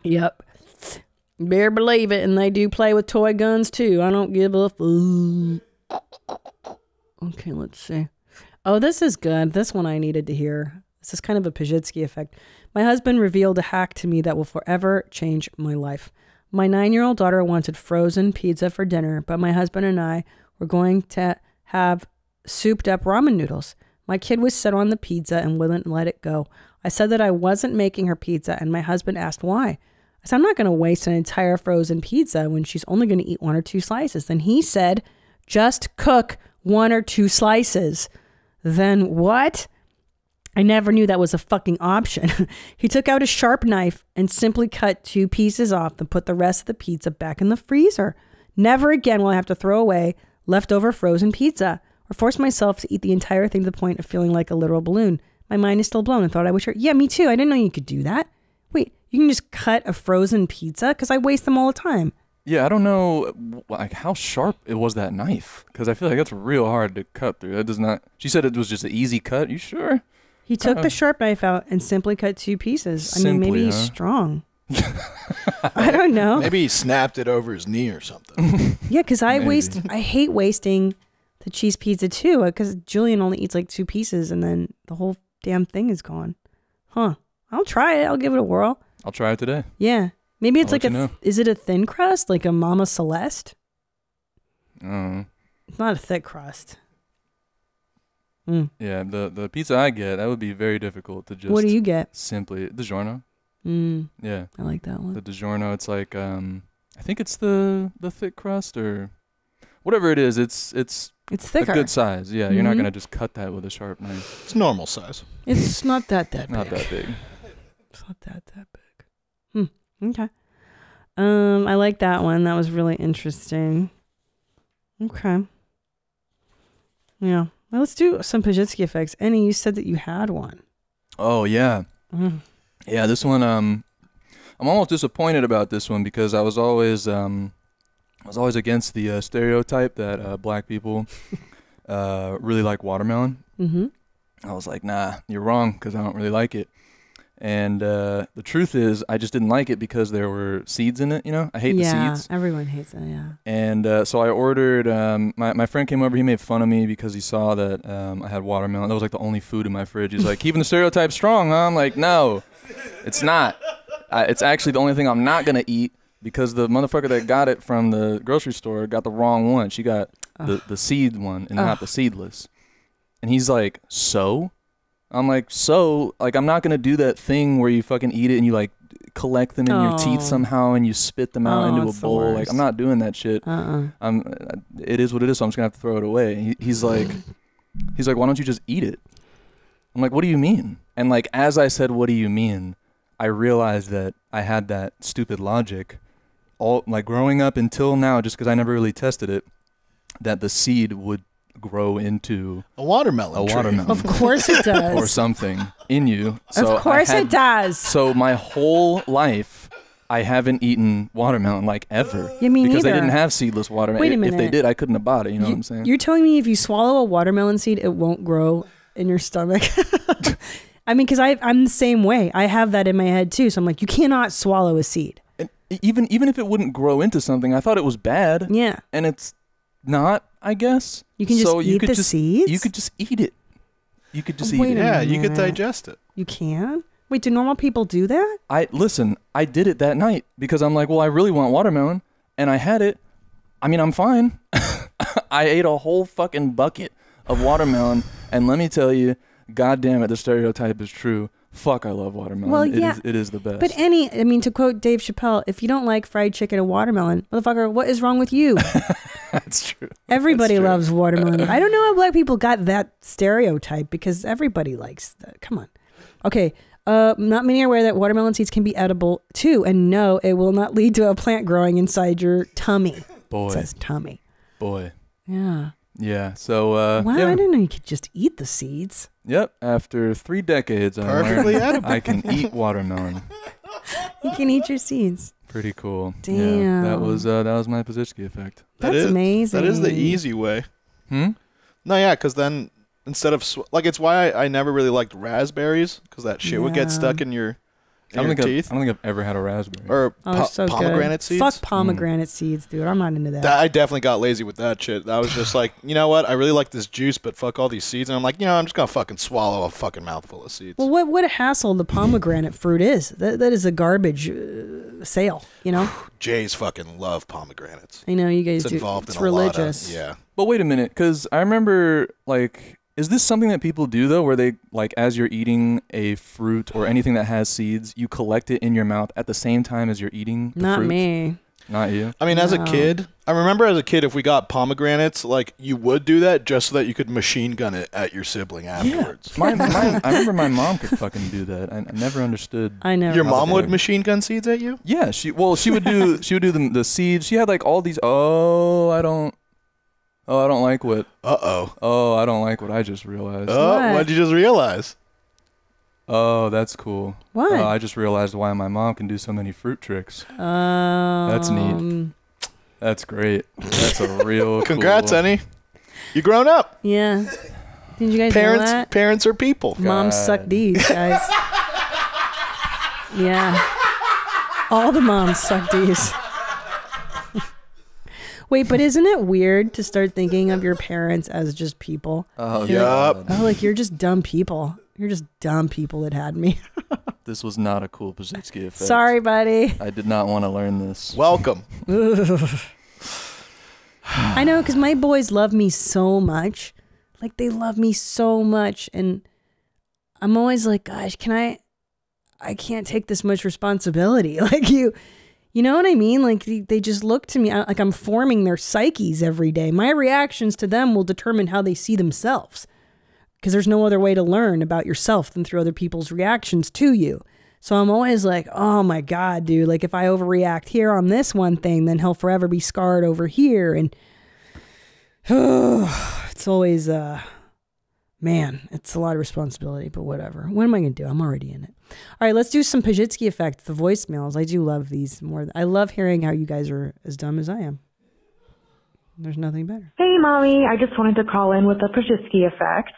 [SPEAKER 2] Yep. Better believe it, and they do play with toy guns too. I don't give a fuck. Okay, let's see. Oh, this is good. This one I needed to hear. This is kind of a Pajitsky effect. My husband revealed a hack to me that will forever change my life. My 9-year-old daughter wanted frozen pizza for dinner, but my husband and I We're going to have souped up ramen noodles. My kid was set on the pizza and wouldn't let it go. I said that I wasn't making her pizza, and my husband asked why. I said, I'm not going to waste an entire frozen pizza when she's only going to eat 1 or 2 slices. Then he said, just cook 1 or 2 slices. Then what? I never knew that was a fucking option. He took out a sharp knife and simply cut 2 pieces off, then put the rest of the pizza back in the freezer. Never again will I have to throw away leftover frozen pizza or force myself to eat the entire thing to the point of feeling like a literal balloon. My mind is still blown and thought I wish her. Yeah, me too. I didn't know you could do that. Wait, you can just cut a frozen pizza? Because I waste them all the time.
[SPEAKER 5] Yeah, I don't know like how sharp it was, that knife, because I feel like that's real hard to cut through. That does not. She said it was just an easy cut. You sure?
[SPEAKER 2] He took the sharp knife out and simply cut 2 pieces.
[SPEAKER 5] Simply,
[SPEAKER 2] I mean, maybe he's strong. I don't know.
[SPEAKER 1] Maybe he snapped it over his knee or something.
[SPEAKER 2] Yeah, because I hate wasting the cheese pizza too, because Julian only eats like 2 pieces and then the whole damn thing is gone. Huh. I'll try it. I'll give it a whirl.
[SPEAKER 5] I'll try it today.
[SPEAKER 2] Yeah. Maybe it's is it a thin crust? Like a Mama Celeste? It's not a thick crust.
[SPEAKER 5] Yeah, the pizza I get, that would be very difficult to just...
[SPEAKER 2] What do you get?
[SPEAKER 5] Simply DiGiorno. Yeah.
[SPEAKER 2] I like that one.
[SPEAKER 5] The DiGiorno, it's like, I think it's the thick crust or whatever it is. It's
[SPEAKER 2] thicker.
[SPEAKER 5] A good size. Yeah, you're not going to just cut that with a sharp knife.
[SPEAKER 1] It's normal size.
[SPEAKER 2] It's not that big.
[SPEAKER 5] Not that big.
[SPEAKER 2] It's not that big. Okay. I like that one. That was really interesting. Okay. Yeah. Well, let's do some Pajitsky effects. Annie, you said that you had one.
[SPEAKER 5] Oh, yeah. Yeah, this one, I'm almost disappointed about this one because I was always against the stereotype that black people really like watermelon. I was like, nah, you're wrong, because I don't really like it. And the truth is, I just didn't like it because there were seeds in it, you know? I hate the seeds.
[SPEAKER 2] Yeah, everyone hates it, yeah.
[SPEAKER 5] And so I ordered, my friend came over, he made fun of me because he saw that I had watermelon. That was like the only food in my fridge. He's like, keeping the stereotype strong, huh? I'm like, no, it's not. It's actually the only thing I'm not going to eat because the motherfucker that got it from the grocery store got the wrong one. She got the seed one and not the seedless. And he's like, so? I'm like, I'm not going to do that thing where you fucking eat it and you like collect them in your teeth somehow and you spit them out into a bowl. Like, I'm not doing that shit. It is what it is, so I'm just going to have to throw it away. He's like, why don't you just eat it? I'm like, what do you mean? And like, as I said, what do you mean? I realized that I had that stupid logic all like growing up until now, just because I never really tested it, that the seed would grow into
[SPEAKER 1] a watermelon.
[SPEAKER 2] Of course it does.
[SPEAKER 5] Or something in you. So
[SPEAKER 2] of course it does.
[SPEAKER 5] So my whole life, I haven't eaten watermelon like ever.
[SPEAKER 2] Yeah, me
[SPEAKER 5] because
[SPEAKER 2] neither.
[SPEAKER 5] they didn't have seedless watermelon.
[SPEAKER 2] Wait a minute.
[SPEAKER 5] If they did, I couldn't have bought it. You know what I'm saying?
[SPEAKER 2] You're telling me if you swallow a watermelon seed, it won't grow in your stomach? I mean, because I'm the same way. I have that in my head too. So I'm like, you cannot swallow a seed.
[SPEAKER 5] And even if it wouldn't grow into something, I thought it was bad.
[SPEAKER 2] Yeah.
[SPEAKER 5] And it's not, I guess.
[SPEAKER 2] You can just eat the seeds?
[SPEAKER 5] You could just eat it. You could just eat it.
[SPEAKER 1] Yeah, you could digest it.
[SPEAKER 2] You can? Wait, do normal people do that?
[SPEAKER 5] I did it that night because I'm like, well, I really want watermelon. And I had it. I mean, I'm fine. I ate a whole fucking bucket of watermelon. And let me tell you, God damn it, the stereotype is true. Fuck, I love watermelon. Well, yeah. It is the best.
[SPEAKER 2] But I mean, to quote Dave Chappelle, if you don't like fried chicken and watermelon, motherfucker, what is wrong with you?
[SPEAKER 5] That's true.
[SPEAKER 2] Everybody loves watermelon. I don't know how black people got that stereotype because everybody likes that. Come on. Okay. Not many are aware that watermelon seeds can be edible too. And no, it will not lead to a plant growing inside your tummy.
[SPEAKER 5] Boy.
[SPEAKER 2] It says tummy.
[SPEAKER 5] Boy.
[SPEAKER 2] Yeah.
[SPEAKER 5] Yeah. So,
[SPEAKER 2] wow,
[SPEAKER 5] yeah.
[SPEAKER 2] I didn't know you could just eat the seeds.
[SPEAKER 5] Yep. After 3 decades, I learned I can eat watermelon.
[SPEAKER 2] You can eat your seeds.
[SPEAKER 5] Pretty cool.
[SPEAKER 2] Damn.
[SPEAKER 5] Yeah, that was my Pajitsky effect.
[SPEAKER 2] That's amazing.
[SPEAKER 1] That is the easy way. No, yeah, because then instead of it's why I never really liked raspberries because that shit would get stuck in your
[SPEAKER 5] I don't
[SPEAKER 1] your
[SPEAKER 5] think
[SPEAKER 1] teeth.
[SPEAKER 5] I don't think I've ever had a raspberry.
[SPEAKER 1] Or
[SPEAKER 2] so
[SPEAKER 1] pomegranate
[SPEAKER 2] good.
[SPEAKER 1] seeds.
[SPEAKER 2] Fuck pomegranate seeds, dude. I'm not into that.
[SPEAKER 1] I definitely got lazy with that shit. I was just like, you know what? I really like this juice, but fuck all these seeds. And I'm like, I'm just gonna fucking swallow a fucking mouthful of seeds.
[SPEAKER 2] Well, what a hassle the pomegranate fruit is. That is a garbage sale,
[SPEAKER 1] Jays fucking love pomegranates.
[SPEAKER 2] I know you guys
[SPEAKER 1] It's
[SPEAKER 2] do.
[SPEAKER 1] involved
[SPEAKER 2] It's
[SPEAKER 1] in a
[SPEAKER 2] religious.
[SPEAKER 1] lot of, yeah.
[SPEAKER 5] But wait a minute, because I remember, like, is this something that people do, though, where they, like, as you're eating a fruit or anything that has seeds, you collect it in your mouth at the same time as you're eating the
[SPEAKER 2] Not
[SPEAKER 5] fruit?
[SPEAKER 2] me.
[SPEAKER 5] Not you?
[SPEAKER 1] I mean, as a kid, I remember as a kid, if we got pomegranates, like, you would do that just so that you could machine gun it at your sibling afterwards.
[SPEAKER 5] I remember my mom could fucking do that. I never understood.
[SPEAKER 2] I know.
[SPEAKER 1] Your mom would machine gun seeds at you?
[SPEAKER 5] Yeah, she would do the seeds. She had like all these. I don't like what. Oh, I don't like what I just realized.
[SPEAKER 1] What'd you just realize?
[SPEAKER 5] Oh, that's cool.
[SPEAKER 2] What?
[SPEAKER 5] I just realized why my mom can do so many fruit tricks. That's neat. That's great. That's a real.
[SPEAKER 1] Congrats,
[SPEAKER 5] cool.
[SPEAKER 1] Annie. You grown up.
[SPEAKER 2] Yeah. Did you guys know that?
[SPEAKER 1] Parents are people.
[SPEAKER 2] Moms suck D's, guys. Yeah. All the moms suck D's. Wait, but isn't it weird to start thinking of your parents as just people?
[SPEAKER 5] Oh,
[SPEAKER 1] yeah.
[SPEAKER 2] Like you're just dumb people. You're just dumb people that had me.
[SPEAKER 5] This was not a cool Pazitsky effect.
[SPEAKER 2] Sorry, buddy.
[SPEAKER 5] I did not want to learn this.
[SPEAKER 1] Welcome.
[SPEAKER 2] I know, because my boys love me so much. Like, they love me so much. And I'm always like, gosh, I can't take this much responsibility. Like, you know what I mean? Like, they just look to me like I'm forming their psyches every day. My reactions to them will determine how they see themselves. Because there's no other way to learn about yourself than through other people's reactions to you. So I'm always like, oh my God, dude. Like if I overreact here on this one thing, then he'll forever be scarred over here. And it's always, man, it's a lot of responsibility, but whatever. What am I going to do? I'm already in it. All right, let's do some Pazitsky effect, the voicemails. I do love these more. I love hearing how you guys are as dumb as I am. There's nothing better.
[SPEAKER 9] Hey, Mommy. I just wanted to call in with the Pazitsky effect.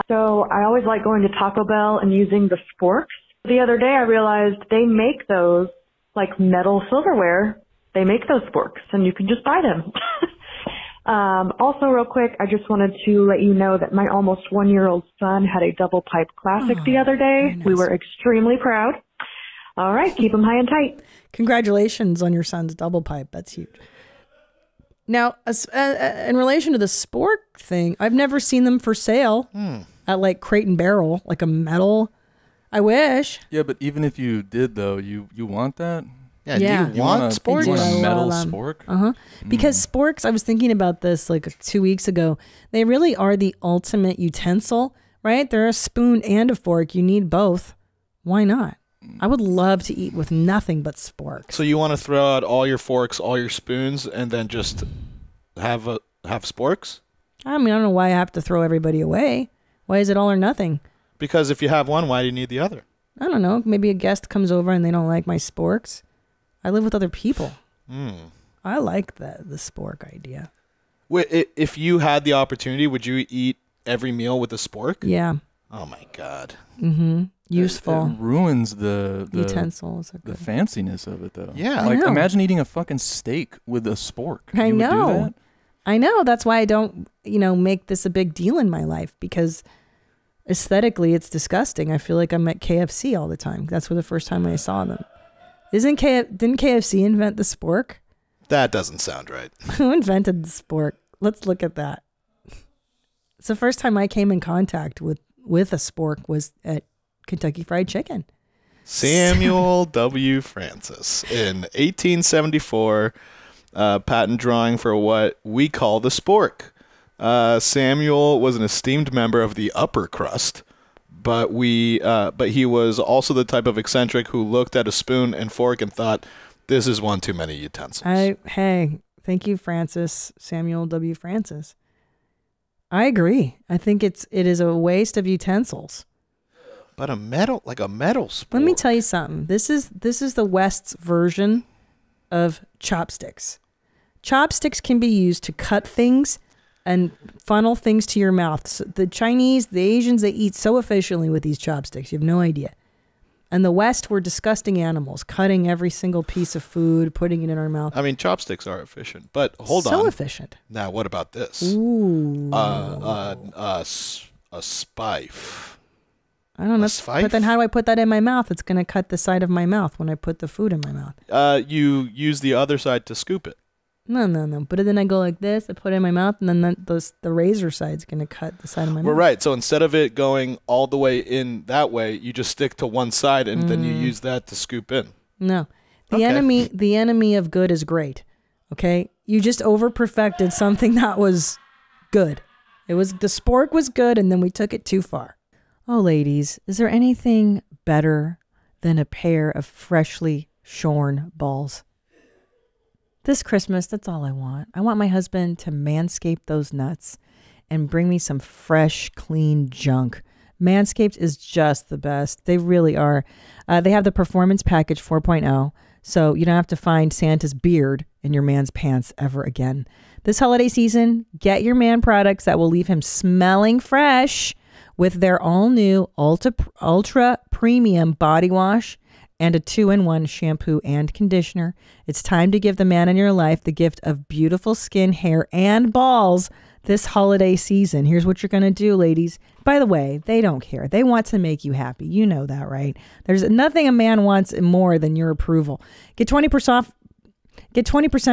[SPEAKER 9] So I always like going to Taco Bell and using the sporks. The other day I realized they make those like metal silverware. They make those sporks and you can just buy them. Also real quick, I just wanted to let you know that my almost 1-year-old son had a double pipe classic the other day. Nice. We were extremely proud. All right. Keep them high and tight.
[SPEAKER 2] Congratulations on your son's double pipe. That's huge. Now, in relation to the spork thing, I've never seen them for sale at like Crate and Barrel, like a metal. I wish.
[SPEAKER 5] Yeah, but even if you did, though, you want that?
[SPEAKER 2] Yeah.
[SPEAKER 1] Do you want sporks?
[SPEAKER 5] You want a metal spork?
[SPEAKER 2] Because sporks, I was thinking about this like 2 weeks ago. They really are the ultimate utensil, right? They're a spoon and a fork. You need both. Why not? I would love to eat with nothing but sporks.
[SPEAKER 1] So you want to throw out all your forks, all your spoons, and then just have sporks?
[SPEAKER 2] I mean, I don't know why I have to throw everybody away. Why is it all or nothing?
[SPEAKER 1] Because if you have one, why do you need the other?
[SPEAKER 2] I don't know. Maybe a guest comes over and they don't like my sporks. I live with other people. I like the spork idea.
[SPEAKER 1] Wait, if you had the opportunity, would you eat every meal with a spork?
[SPEAKER 2] Yeah.
[SPEAKER 1] Oh my God.
[SPEAKER 2] Useful.
[SPEAKER 5] It ruins the
[SPEAKER 2] utensils.
[SPEAKER 5] The fanciness of it, though.
[SPEAKER 1] Yeah.
[SPEAKER 5] Like, imagine eating a fucking steak with a spork.
[SPEAKER 2] I know.
[SPEAKER 5] Would do that?
[SPEAKER 2] I know. That's why I don't, make this a big deal in my life, because aesthetically it's disgusting. I feel like I'm at KFC all the time. That's where the first time I saw them. Didn't KFC invent the spork?
[SPEAKER 1] That doesn't sound right.
[SPEAKER 2] Who invented the spork? Let's look at that. It's the first time I came in contact with a spork was at Kentucky Fried Chicken.
[SPEAKER 1] Samuel W. Francis in 1874, patent drawing for what we call the spork. Samuel was an esteemed member of the upper crust, but he was also the type of eccentric who looked at a spoon and fork and thought, this is one too many utensils.
[SPEAKER 2] Hey, thank you, Samuel W. Francis. I agree. I think it is a waste of utensils.
[SPEAKER 1] But a metal spork.
[SPEAKER 2] Let me tell you something. This is the West's version of chopsticks. Chopsticks can be used to cut things and funnel things to your mouth. So the Chinese, the Asians, they eat so efficiently with these chopsticks. You have no idea. And the West were disgusting animals, cutting every single piece of food, putting it in our mouth.
[SPEAKER 1] I mean, chopsticks are efficient, but hold on.
[SPEAKER 2] So efficient.
[SPEAKER 1] Now, what about this?
[SPEAKER 2] Ooh.
[SPEAKER 1] A spife.
[SPEAKER 2] I don't know.
[SPEAKER 1] Spife?
[SPEAKER 2] But then how do I put that in my mouth? It's going to cut the side of my mouth when I put the food in my mouth.
[SPEAKER 1] You use the other side to scoop it.
[SPEAKER 2] No. But then I go like this, I put it in my mouth, and then the razor side's going to cut the side of my mouth.
[SPEAKER 1] Well, right. So instead of it going all the way in that way, you just stick to one side, and then you use that to scoop in.
[SPEAKER 2] No. The enemy of good is great. Okay? You just over-perfected something that was good. The spork was good, and then we took it too far. Oh, ladies, is there anything better than a pair of freshly shorn balls? This Christmas, that's all I want. I want my husband to manscape those nuts and bring me some fresh, clean junk. Manscaped is just the best. They really are. They have the Performance Package 4.0, so you don't have to find Santa's beard in your man's pants ever again. This holiday season, get your man products that will leave him smelling fresh with their all-new Ultra Premium Body Wash and a 2-in-1 shampoo and conditioner. It's time to give the man in your life the gift of beautiful skin, hair, and balls this holiday season. Here's what you're going to do, ladies. By the way, they don't care. They want to make you happy. You know that, right? There's nothing a man wants more than your approval. Get 20%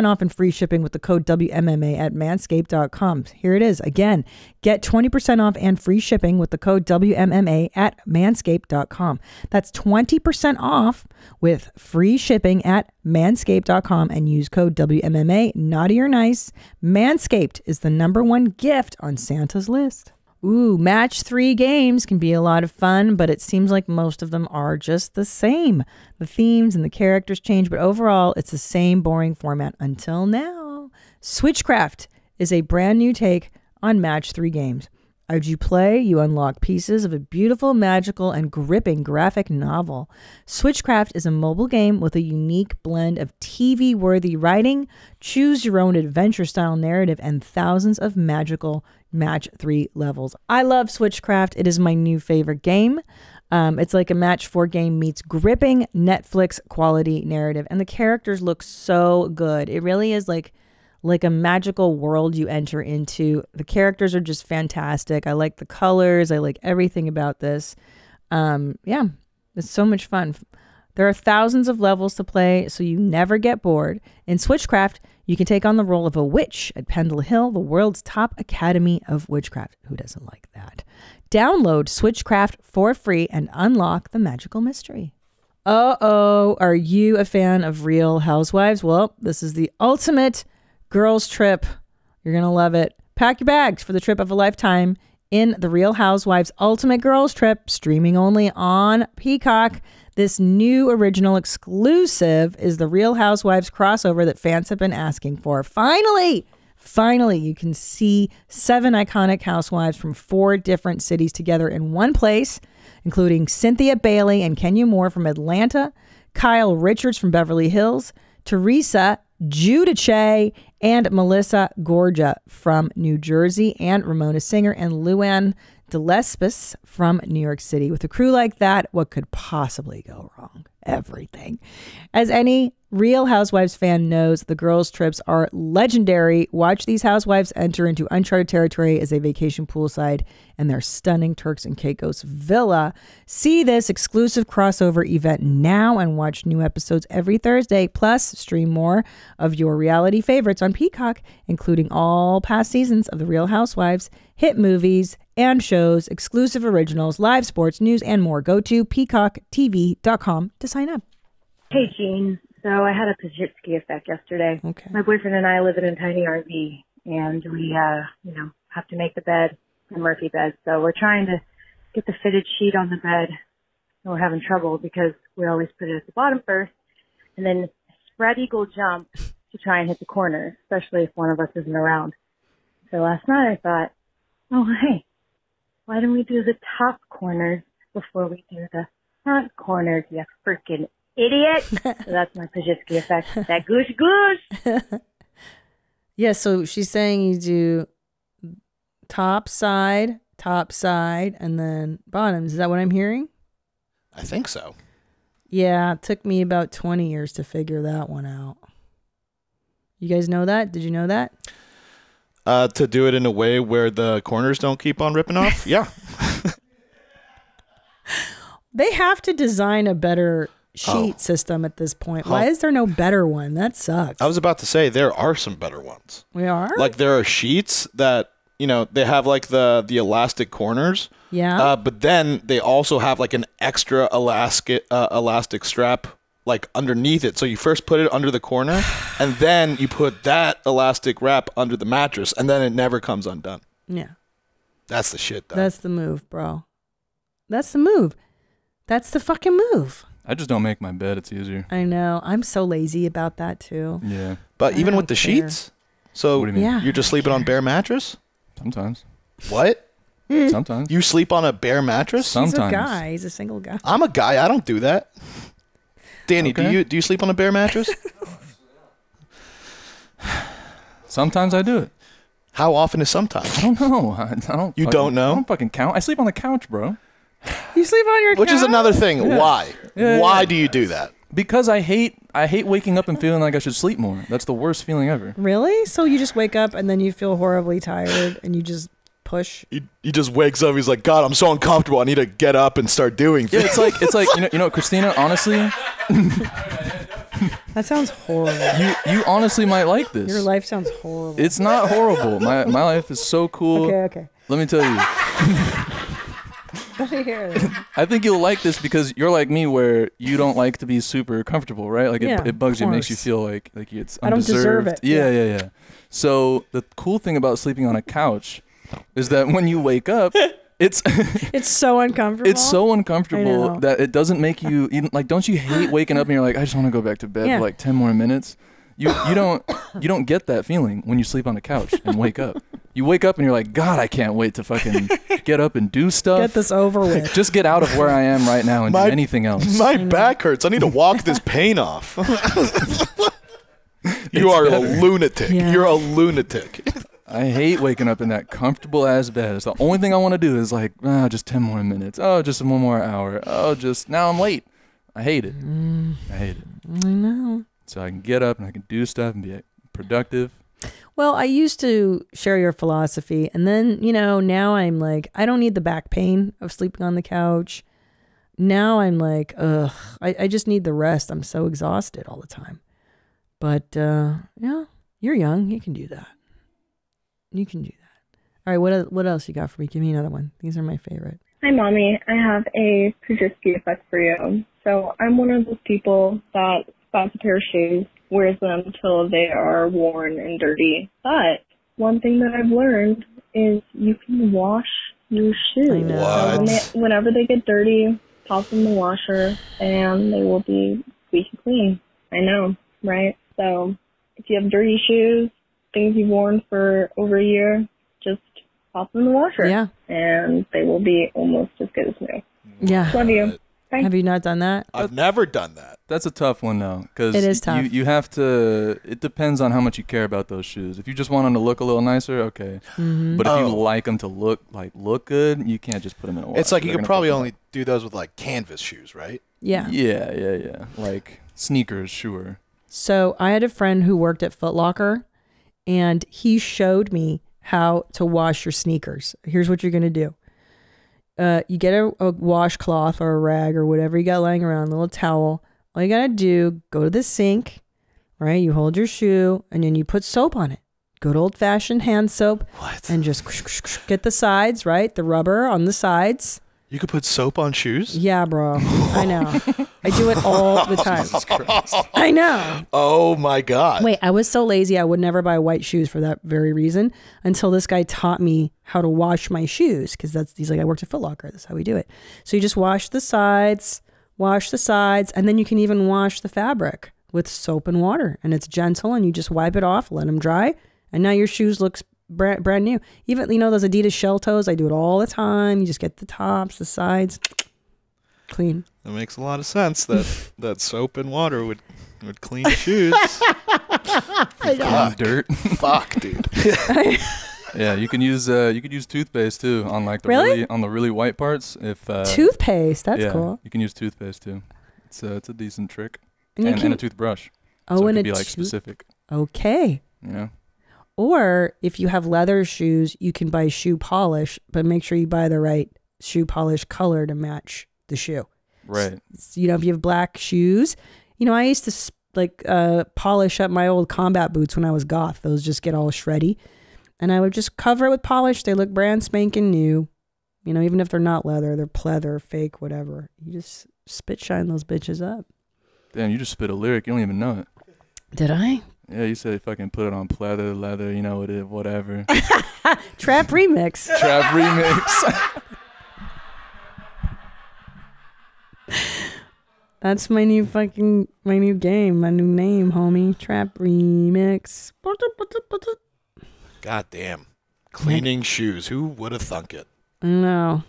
[SPEAKER 2] off and free shipping with the code WMMA at manscaped.com. Here it is. Again, get 20% off and free shipping with the code WMMA at manscaped.com. That's 20% off with free shipping at manscaped.com and use code WMMA. Naughty or nice, Manscaped is the #1 gift on Santa's list. Ooh, match 3 games can be a lot of fun, but it seems like most of them are just the same. The themes and the characters change, but overall, it's the same boring format until now. Switchcraft is a brand new take on match 3 games. As you play, you unlock pieces of a beautiful, magical, and gripping graphic novel. Switchcraft is a mobile game with a unique blend of TV-worthy writing, choose-your-own adventure-style narrative, and thousands of magical match 3 levels. I love Switchcraft. It is my new favorite game. It's like a match 4 game meets gripping Netflix quality narrative, and the characters look so good. It really is like a magical world you enter into. The characters are just fantastic. I like the colors. I like everything about this. It's so much fun. There are thousands of levels to play, so you never get bored. In Switchcraft, you can take on the role of a witch at Pendle Hill, the world's top academy of witchcraft. Who doesn't like that? Download Switchcraft for free and unlock the magical mystery. Are you a fan of Real Housewives? Well, this is the ultimate girls trip. You're going to love it. Pack your bags for the trip of a lifetime in the Real Housewives Ultimate Girls Trip, streaming only on Peacock. This new original exclusive is the Real Housewives crossover that fans have been asking for. Finally, you can see 7 iconic housewives from 4 different cities together in one place, including Cynthia Bailey and Kenya Moore from Atlanta, Kyle Richards from Beverly Hills, Teresa Giudice, and Melissa Gorga from New Jersey, and Ramona Singer and Luann DeLespis from New York City. With a crew like that, what could possibly go wrong? Everything. As any Real Housewives fan knows, the girls' trips are legendary. Watch these housewives enter into uncharted territory as they vacation poolside in their stunning Turks and Caicos villa. See this exclusive crossover event now and watch new episodes every Thursday. Plus, stream more of your reality favorites on Peacock, including all past seasons of The Real Housewives, hit movies and shows, exclusive originals, live sports, news, and more. Go to peacocktv.com to sign up.
[SPEAKER 9] Hey, Jean. So I had a Pajitsky effect yesterday.
[SPEAKER 2] Okay.
[SPEAKER 9] My boyfriend and I live in a tiny RV, and we, have to make the bed, a Murphy bed. So we're trying to get the fitted sheet on the bed, and we're having trouble because we always put it at the bottom first, and then spread eagle jump to try and hit the corner, especially if one of us isn't around. So last night I thought, oh, hey, why don't we do the top corners before we do the front corners, you freaking idiot. So that's my Pajitsky effect. That goosh.
[SPEAKER 2] Yeah, so she's saying you do top side, and then bottoms. Is that what I'm hearing?
[SPEAKER 1] I think so.
[SPEAKER 2] Yeah, it took me about 20 years to figure that one out. You guys know that? Did you know that?
[SPEAKER 1] To do it in a way where the corners don't keep on ripping off? Yeah.
[SPEAKER 2] They have to design a better sheet system at this point. Why is there no better one? That sucks.
[SPEAKER 1] I was about to say there are some better ones.
[SPEAKER 2] We are?
[SPEAKER 1] Like there are sheets that, you know, they have like the elastic corners.
[SPEAKER 2] Yeah.
[SPEAKER 1] But then they also have like an extra elastic strap like underneath it. So you first put it under the corner and then you put that elastic wrap under the mattress and then it never comes undone.
[SPEAKER 2] Yeah.
[SPEAKER 1] That's the shit, though.
[SPEAKER 2] That's the move, bro. That's the move. That's the fucking move.
[SPEAKER 5] I just don't make my bed. It's easier.
[SPEAKER 2] I know. I'm so lazy about that too.
[SPEAKER 5] Yeah.
[SPEAKER 1] But
[SPEAKER 2] I
[SPEAKER 1] even
[SPEAKER 2] don't
[SPEAKER 1] with the
[SPEAKER 2] care.
[SPEAKER 1] sheets? So
[SPEAKER 5] What do you mean?
[SPEAKER 2] Yeah.
[SPEAKER 1] you're just sleeping on bare mattress?
[SPEAKER 5] Sometimes.
[SPEAKER 1] What?
[SPEAKER 5] Sometimes.
[SPEAKER 1] You sleep on a bare mattress?
[SPEAKER 2] He's
[SPEAKER 5] Sometimes.
[SPEAKER 2] a guy. He's a single guy.
[SPEAKER 1] I'm a guy. I don't do that. Danny,
[SPEAKER 5] Okay.
[SPEAKER 1] do you sleep on a bare mattress?
[SPEAKER 5] Sometimes I do it.
[SPEAKER 1] How often is sometimes?
[SPEAKER 5] I don't know. I don't.
[SPEAKER 1] You don't know?
[SPEAKER 5] I don't fucking count. I sleep on the couch, bro.
[SPEAKER 2] You sleep on your
[SPEAKER 1] Which is
[SPEAKER 2] couch?
[SPEAKER 1] another thing.
[SPEAKER 5] Yeah.
[SPEAKER 1] Why?
[SPEAKER 5] Yeah,
[SPEAKER 1] Why
[SPEAKER 5] yeah.
[SPEAKER 1] do you do that?
[SPEAKER 5] Because I hate waking up and feeling like I should sleep more. That's the worst feeling ever.
[SPEAKER 2] Really? So you just wake up and then you feel horribly tired and you just push?
[SPEAKER 1] He just wakes up. He's like, God, I'm so uncomfortable. I need to get up and start doing
[SPEAKER 5] Yeah,
[SPEAKER 1] things.
[SPEAKER 5] it's like you know, Christina. Honestly,
[SPEAKER 2] That sounds horrible.
[SPEAKER 5] you honestly might like this.
[SPEAKER 2] Your life sounds horrible.
[SPEAKER 5] It's not horrible. My life is so cool.
[SPEAKER 2] Okay.
[SPEAKER 5] Let me tell you.
[SPEAKER 2] Let me hear it.
[SPEAKER 5] I think you'll like this because you're like me, where you don't like to be super comfortable, right? Like
[SPEAKER 2] Yeah,
[SPEAKER 5] it bugs you,
[SPEAKER 2] of
[SPEAKER 5] it makes you
[SPEAKER 2] course.
[SPEAKER 5] feel like it's
[SPEAKER 2] I don't deserve
[SPEAKER 5] undeserved.
[SPEAKER 2] it.
[SPEAKER 5] Yeah. So the cool thing about sleeping on a couch is that when you wake up, it's
[SPEAKER 2] It's so uncomfortable.
[SPEAKER 5] it's so
[SPEAKER 2] I know.
[SPEAKER 5] uncomfortable that it doesn't make you even, like. Don't you hate waking up and you're like, I just want to go back to bed
[SPEAKER 2] Yeah.
[SPEAKER 5] for like 10 more minutes? You don't get that feeling when you sleep on the couch and wake up. You wake up and you're like, God, I can't wait to fucking get up and do stuff.
[SPEAKER 2] Get this over with.
[SPEAKER 5] Just get out of where I am right now and do anything else.
[SPEAKER 1] My back hurts. I need to walk this pain off. You are a lunatic.
[SPEAKER 2] Yeah.
[SPEAKER 1] You're a lunatic.
[SPEAKER 5] I hate waking up in that comfortable ass bed. It's the only thing I want to do is like, just 10 more minutes. Oh, just one more hour. Oh, just now I'm late. I hate it. I hate it.
[SPEAKER 2] I know.
[SPEAKER 5] So I can get up and I can do stuff and be productive.
[SPEAKER 2] Well, I used to share your philosophy, and then, now I'm like, I don't need the back pain of sleeping on the couch. Now I'm like, ugh, I just need the rest. I'm so exhausted all the time. But, yeah, you're young. You can do that. You can do that. All right, what else you got for me? Give me another one. These are my favorite.
[SPEAKER 10] Hi, Mommy. I have a Pajitsky effect for you. So I'm one of those people that spots a pair of shoes, wears them till they are worn and dirty. But one thing that I've learned is you can wash your shoes.
[SPEAKER 2] I know.
[SPEAKER 1] What?
[SPEAKER 10] So whenever they get dirty, pop them in the washer, and they will be squeaky clean. I know, right? So if you have dirty shoes, things you've worn for over a year, just pop them in the washer.
[SPEAKER 2] Yeah.
[SPEAKER 10] And they will be almost as good as new.
[SPEAKER 2] Yeah.
[SPEAKER 10] Love you. Bye.
[SPEAKER 2] Have you not done that?
[SPEAKER 1] I've never done that.
[SPEAKER 5] That's a tough one though, because
[SPEAKER 2] It is tough.
[SPEAKER 5] You have to. It depends on how much you care about those shoes. If you just want them to look a little nicer, okay.
[SPEAKER 2] Mm-hmm.
[SPEAKER 5] But if you
[SPEAKER 1] Oh.
[SPEAKER 5] like them to look good, you can't just put them in a washer.
[SPEAKER 1] It's like you
[SPEAKER 5] They're
[SPEAKER 1] could
[SPEAKER 5] gonna
[SPEAKER 1] probably
[SPEAKER 5] fucking
[SPEAKER 1] only do those with like canvas shoes, right?
[SPEAKER 2] Yeah.
[SPEAKER 5] Yeah. Like sneakers, sure.
[SPEAKER 2] So I had a friend who worked at Foot Locker, and he showed me how to wash your sneakers. Here's what you're going to do. You get a washcloth or a rag or whatever you got lying around, a little towel. All you got to do, go to the sink, right? You hold your shoe, and then you put soap on it. Good old-fashioned hand soap.
[SPEAKER 1] What?
[SPEAKER 2] And just get the sides, right? The rubber on the sides.
[SPEAKER 1] You could put soap on shoes?
[SPEAKER 2] Yeah, bro. I know. I do it all the time. I know.
[SPEAKER 1] Oh my God.
[SPEAKER 2] Wait, I was so lazy I would never buy white shoes for that very reason until this guy taught me how to wash my shoes, because he's like, I worked at Foot Locker. That's how we do it. So you just wash the sides, and then you can even wash the fabric with soap and water, and it's gentle, and you just wipe it off, let them dry, and now your shoes looks brand new. Even, those Adidas shell toes, I do it all the time. You just get the tops, the sides, clean.
[SPEAKER 1] That makes a lot of sense that soap and water would clean shoes.
[SPEAKER 5] Clean dirt.
[SPEAKER 1] Fuck, dude.
[SPEAKER 5] Yeah, you can use toothpaste too on like the
[SPEAKER 2] Really?
[SPEAKER 5] really white parts. If
[SPEAKER 2] Toothpaste, that's
[SPEAKER 5] yeah,
[SPEAKER 2] cool.
[SPEAKER 5] you can use toothpaste too. It's a decent trick.
[SPEAKER 2] And
[SPEAKER 5] And a toothbrush.
[SPEAKER 2] Oh,
[SPEAKER 5] so it
[SPEAKER 2] and
[SPEAKER 5] could
[SPEAKER 2] a
[SPEAKER 5] be like specific.
[SPEAKER 2] Okay.
[SPEAKER 5] You know?
[SPEAKER 2] Or if you have leather shoes, you can buy shoe polish, but make sure you buy the right shoe polish color to match the shoe.
[SPEAKER 5] Right.
[SPEAKER 2] You know, if you have black shoes, you know, I used to polish up my old combat boots when I was goth. Those just get all shreddy. And I would just cover it with polish. They look brand spanking new. You know, even if they're not leather, they're pleather, fake, whatever. You just spit shine those bitches up.
[SPEAKER 5] Damn, you just spit a lyric. You don't even know it.
[SPEAKER 2] Did I?
[SPEAKER 5] Yeah, you said fucking put it on pleather, leather, you know what it, whatever.
[SPEAKER 2] Trap remix.
[SPEAKER 5] Trap remix.
[SPEAKER 2] That's my new game, my new name, homie. Trap remix.
[SPEAKER 1] God damn. Cleaning shoes. Who would have thunk it?
[SPEAKER 2] I know.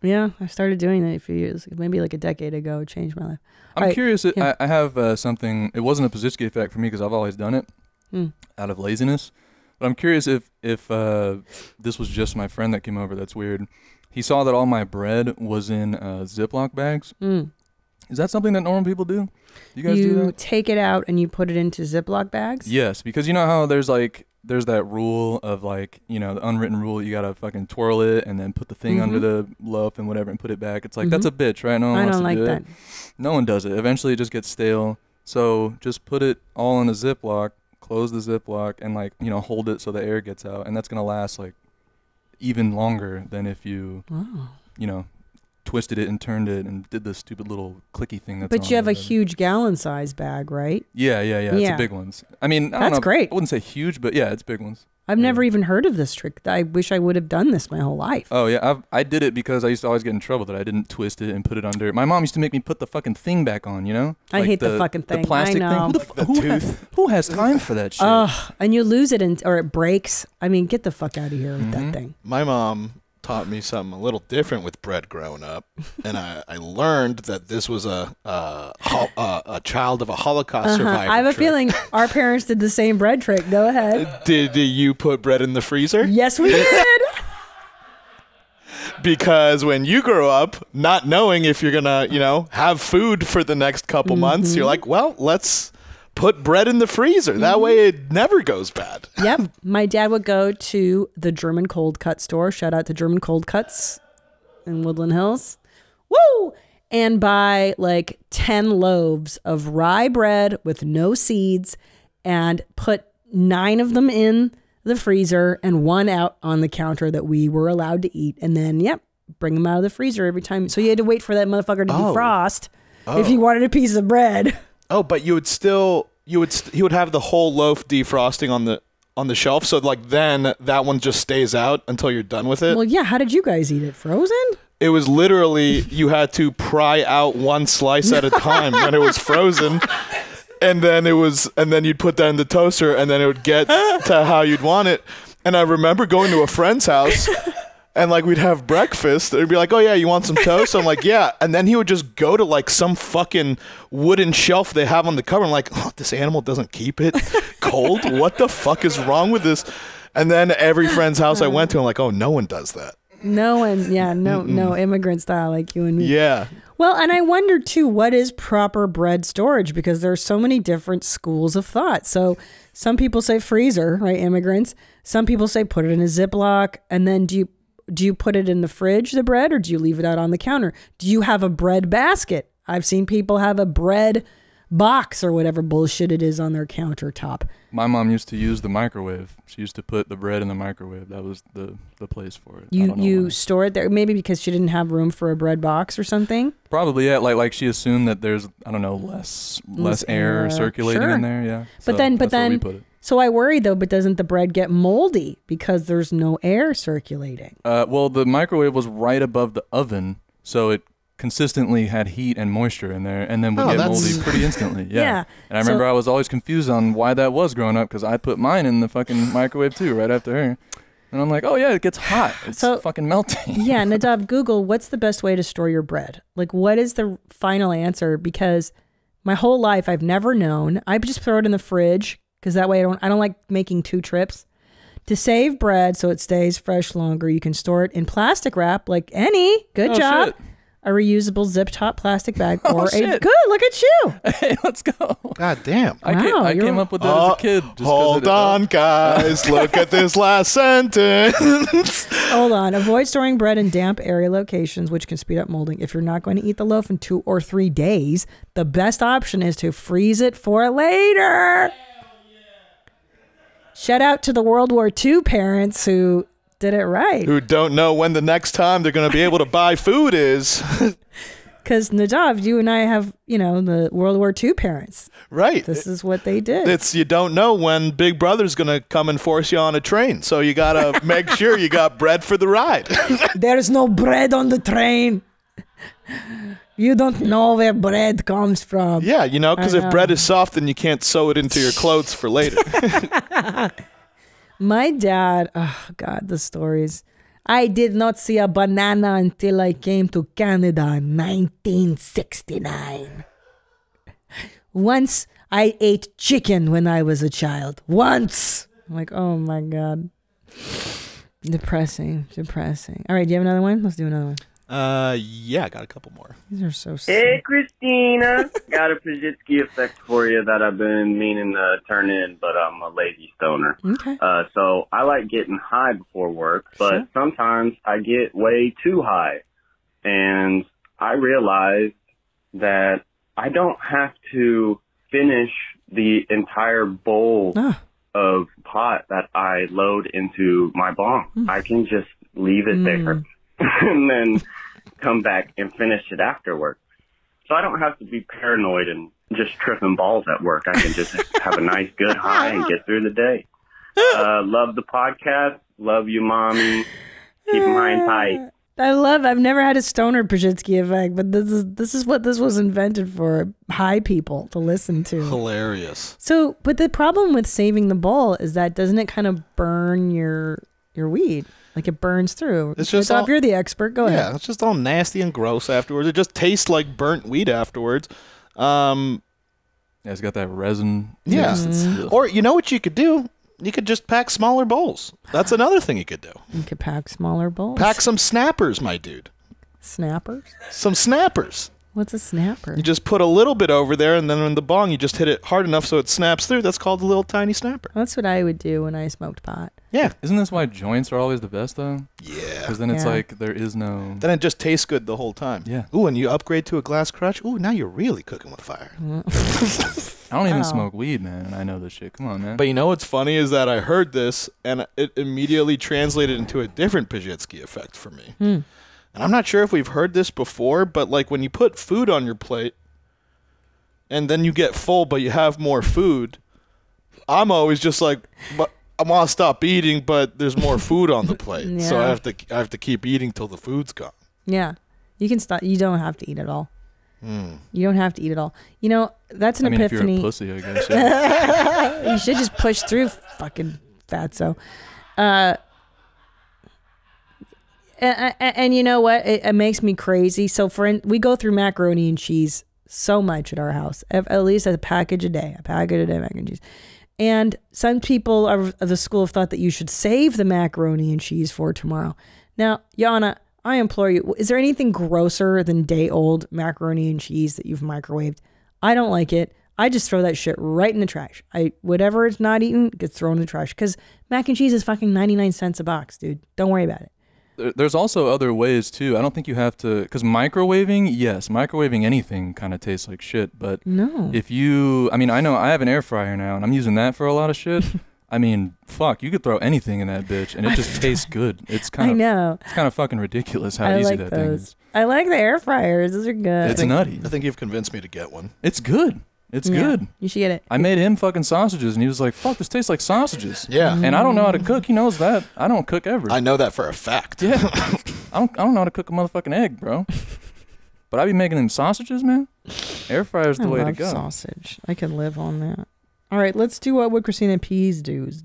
[SPEAKER 2] Yeah, I started doing that a few years, maybe like a decade ago. It changed my life.
[SPEAKER 5] I'm curious. I have something. It wasn't a Pazitsky effect for me because I've always done it out of laziness. But I'm curious if this was just my friend that came over. That's weird. He saw that all my bread was in Ziploc bags. Is that something that normal people do? You guys do that? You
[SPEAKER 2] take it out and you put it into Ziploc bags?
[SPEAKER 5] Yes, because you know how there's that rule of like, you know, the unwritten rule, you gotta fucking twirl it and then put the thing under the loaf and whatever and put it back. It's like, that's a bitch, right? No one wants to do it. No one does it. Eventually it just gets stale. So just put it all in a Ziploc, close the Ziploc, and like, you know, hold it so the air gets out. And that's gonna last like even longer than if you, you know, twisted it and turned it and did the stupid little clicky thing.
[SPEAKER 2] But you have a huge gallon size bag, right?
[SPEAKER 5] Yeah. It's the big ones. I mean, I don't know.
[SPEAKER 2] Great.
[SPEAKER 5] I wouldn't say huge, but yeah, it's big ones.
[SPEAKER 2] I've never even heard of this trick. I wish I would have done this my whole life.
[SPEAKER 5] Oh yeah, I did it because I used to always get in trouble that I didn't twist it and put it under. My mom used to make me put the fucking thing back on, you know?
[SPEAKER 2] I hate the fucking thing.
[SPEAKER 5] The plastic
[SPEAKER 2] I know.
[SPEAKER 5] thing. Who has time for that shit?
[SPEAKER 2] And you lose it or it breaks. I mean, get the fuck out of here with that thing.
[SPEAKER 1] My mom taught me something a little different with bread growing up, and I learned that this was a child of a Holocaust survivor.
[SPEAKER 2] I have a feeling our parents did the same bread trick. Go ahead.
[SPEAKER 1] Did you put bread in the freezer?
[SPEAKER 2] Yes, we did.
[SPEAKER 1] Because when you grow up, not knowing if you're gonna, you know, have food for the next couple months, you're like, well, let's put bread in the freezer. That way it never goes bad.
[SPEAKER 2] Yep. My dad would go to the German cold cut store. Shout out to German Cold Cuts in Woodland Hills. Woo! And buy like 10 loaves of rye bread with no seeds and put 9 of them in the freezer and 1 out on the counter that we were allowed to eat. And then, bring them out of the freezer every time. So you had to wait for that motherfucker to defrost if you wanted a piece of bread.
[SPEAKER 1] Oh, but he would have the whole loaf defrosting on the shelf, so like then that one just stays out until you're done with it.
[SPEAKER 2] Well, yeah. How did you guys eat it? Frozen?
[SPEAKER 1] It was literally you had to pry out one slice at a time when it was frozen, and then you'd put that in the toaster, and then it would get to how you'd want it. And I remember going to a friend's house. And like we'd have breakfast, they'd be like, "Oh yeah, you want some toast?" I'm like, "Yeah." And then he would just go to like some fucking wooden shelf they have on the cover. I'm like, "Oh, this animal doesn't keep it cold. What the fuck is wrong with this?" And then every friend's house I went to, I'm like, "Oh, no one does that."
[SPEAKER 2] No one, no immigrant style like you and me.
[SPEAKER 1] Yeah.
[SPEAKER 2] Well, and I wonder too, what is proper bread storage? Because there's so many different schools of thought. So some people say freezer, right? Immigrants. Some people say put it in a Ziploc, and then do you put it in the fridge, the bread, or do you leave it out on the counter? Do you have a bread basket? I've seen people have a bread box or whatever bullshit it is on their countertop.
[SPEAKER 5] My mom used to use the microwave. She used to put the bread in the microwave. That was the place for it.
[SPEAKER 2] You store it there, maybe because she didn't have room for a bread box or something?
[SPEAKER 5] Probably, yeah. Like she assumed that there's, I don't know, less air circulating in there, yeah.
[SPEAKER 2] But then so I worry though, but doesn't the bread get moldy because there's no air circulating?
[SPEAKER 5] Well, the microwave was right above the oven, so it consistently had heat and moisture in there, and then would get moldy pretty instantly. Yeah. And I remember I was always confused on why that was growing up, because I put mine in the fucking microwave too, right after her. And I'm like, oh yeah, it gets hot. It's fucking melting.
[SPEAKER 2] Yeah, Nadav, Google, what's the best way to store your bread? Like, what is the final answer? Because my whole life I've never known. I just throw it in the fridge, because that way I don't like making 2 trips. To save bread so it stays fresh longer, you can store it in plastic wrap, like any. Good job.
[SPEAKER 5] Shit.
[SPEAKER 2] a reusable zip top plastic bag, or a
[SPEAKER 5] shit.
[SPEAKER 2] good. Look at you.
[SPEAKER 5] Hey, let's go.
[SPEAKER 1] God damn.
[SPEAKER 5] I came up with that as a kid. Just 'cause
[SPEAKER 1] Hold on, guys. Look at this last sentence.
[SPEAKER 2] Hold on. Avoid storing bread in damp area locations, which can speed up molding. If you're not going to eat the loaf in 2 or 3 days, the best option is to freeze it for later. Shout out to the World War II parents who did it right.
[SPEAKER 1] Who don't know when the next time they're going to be able to buy food is.
[SPEAKER 2] Because Nadav, you and I have, the World War II parents.
[SPEAKER 1] Right.
[SPEAKER 2] This is what they did.
[SPEAKER 1] You don't know when Big Brother's going to come and force you on a train. So you got to make sure you got bread for the ride.
[SPEAKER 2] There's no bread on the train. You don't know where bread comes from.
[SPEAKER 1] Yeah, because if bread is soft, then you can't sew it into your clothes for later.
[SPEAKER 2] My dad, oh God, the stories. I did not see a banana until I came to Canada in 1969. Once I ate chicken when I was a child. Once. I'm like, oh my God. Depressing. All right, do you have another one? Let's do another one.
[SPEAKER 1] Yeah, I got a couple more.
[SPEAKER 2] These are so sad.
[SPEAKER 11] Hey, Christina. Got a Pajitsky effect for you that I've been meaning to turn in, but I'm a lazy stoner.
[SPEAKER 2] Okay.
[SPEAKER 11] So I like getting high before work, but sometimes I get way too high. And I realized that I don't have to finish the entire bowl of pot that I load into my bong. I can just leave it there. And then come back and finish it afterwards. So I don't have to be paranoid and just tripping balls at work. I can just have a nice, good high and get through the day. Love the podcast. Love you, Mommy. Keep them high and tight.
[SPEAKER 2] I've never had a stoner Pajitsky effect, but this is what this was invented for, high people to listen to.
[SPEAKER 1] Hilarious.
[SPEAKER 2] So, but the problem with saving the bowl is that doesn't it kind of burn your weed? Like it burns through.
[SPEAKER 1] It's just
[SPEAKER 2] you're the expert. Go ahead.
[SPEAKER 1] Yeah, it's just all nasty and gross afterwards. It just tastes like burnt weed afterwards.
[SPEAKER 5] Yeah, it's got that resin.
[SPEAKER 1] Yeah. Or you know what you could do? You could just pack smaller bowls. That's another thing you could do.
[SPEAKER 2] You could pack smaller bowls.
[SPEAKER 1] Pack some snappers, my dude.
[SPEAKER 2] Snappers?
[SPEAKER 1] Some snappers.
[SPEAKER 2] What's a snapper?
[SPEAKER 1] You just put a little bit over there, and then in the bong, you just hit it hard enough so it snaps through. That's called a little tiny snapper.
[SPEAKER 2] That's what I would do when I smoked pot.
[SPEAKER 1] Yeah.
[SPEAKER 5] Isn't this why joints are always the best, though?
[SPEAKER 1] Yeah.
[SPEAKER 5] Because then it's like there is no...
[SPEAKER 1] Then it just tastes good the whole time.
[SPEAKER 5] Yeah.
[SPEAKER 1] Ooh, and you upgrade to a glass crutch. Ooh, now you're really cooking with fire.
[SPEAKER 5] I don't even smoke weed, man, and I know this shit. Come on, man.
[SPEAKER 1] But you know what's funny is that I heard this, and it immediately translated into a different Pajitsky effect for me. And I'm not sure if we've heard this before, but like when you put food on your plate and then you get full but you have more food, I'm always just like, but I want to stop eating, but there's more food on the plate. So I have to keep eating till the food's gone.
[SPEAKER 2] Yeah. You can stop. You don't have to eat it all. You don't have to eat it all. That's an epiphany.
[SPEAKER 5] If you're a pussy, I guess. Yeah.
[SPEAKER 2] You should just push through, fucking fatso. And you know what? It makes me crazy. So we go through macaroni and cheese so much at our house. At least a package a day. Macaroni and cheese. And some people of the school of thought that you should save the macaroni and cheese for tomorrow. Now, Yana, I implore you, is there anything grosser than day-old macaroni and cheese that you've microwaved? I don't like it. I just throw that shit right in the trash. Whatever it's not eaten gets thrown in the trash. Because mac and cheese is fucking 99 cents a box, dude. Don't worry about it.
[SPEAKER 5] There's also other ways, too. I don't think you have to... Because microwaving anything kind of tastes like shit. But if you... I know I have an air fryer now, and I'm using that for a lot of shit. Fuck, you could throw anything in that bitch, and it just tastes good. It's kind of... It's kind of fucking ridiculous how easy that thing is.
[SPEAKER 2] I like the air fryers. Those are good.
[SPEAKER 5] It's nutty.
[SPEAKER 1] I think you've convinced me to get one.
[SPEAKER 5] It's good. It's good.
[SPEAKER 2] You should get it.
[SPEAKER 5] I made him fucking sausages, and he was like, fuck, this tastes like sausages.
[SPEAKER 1] Yeah.
[SPEAKER 5] And I don't know how to cook. He knows that. I don't cook ever.
[SPEAKER 1] I know that for a fact.
[SPEAKER 5] Yeah. I don't know how to cook a motherfucking egg, bro. But I be making them sausages, man. Air fryer's the way to go.
[SPEAKER 2] Sausage. I can live on that. All right, let's do what would Christina P's do's.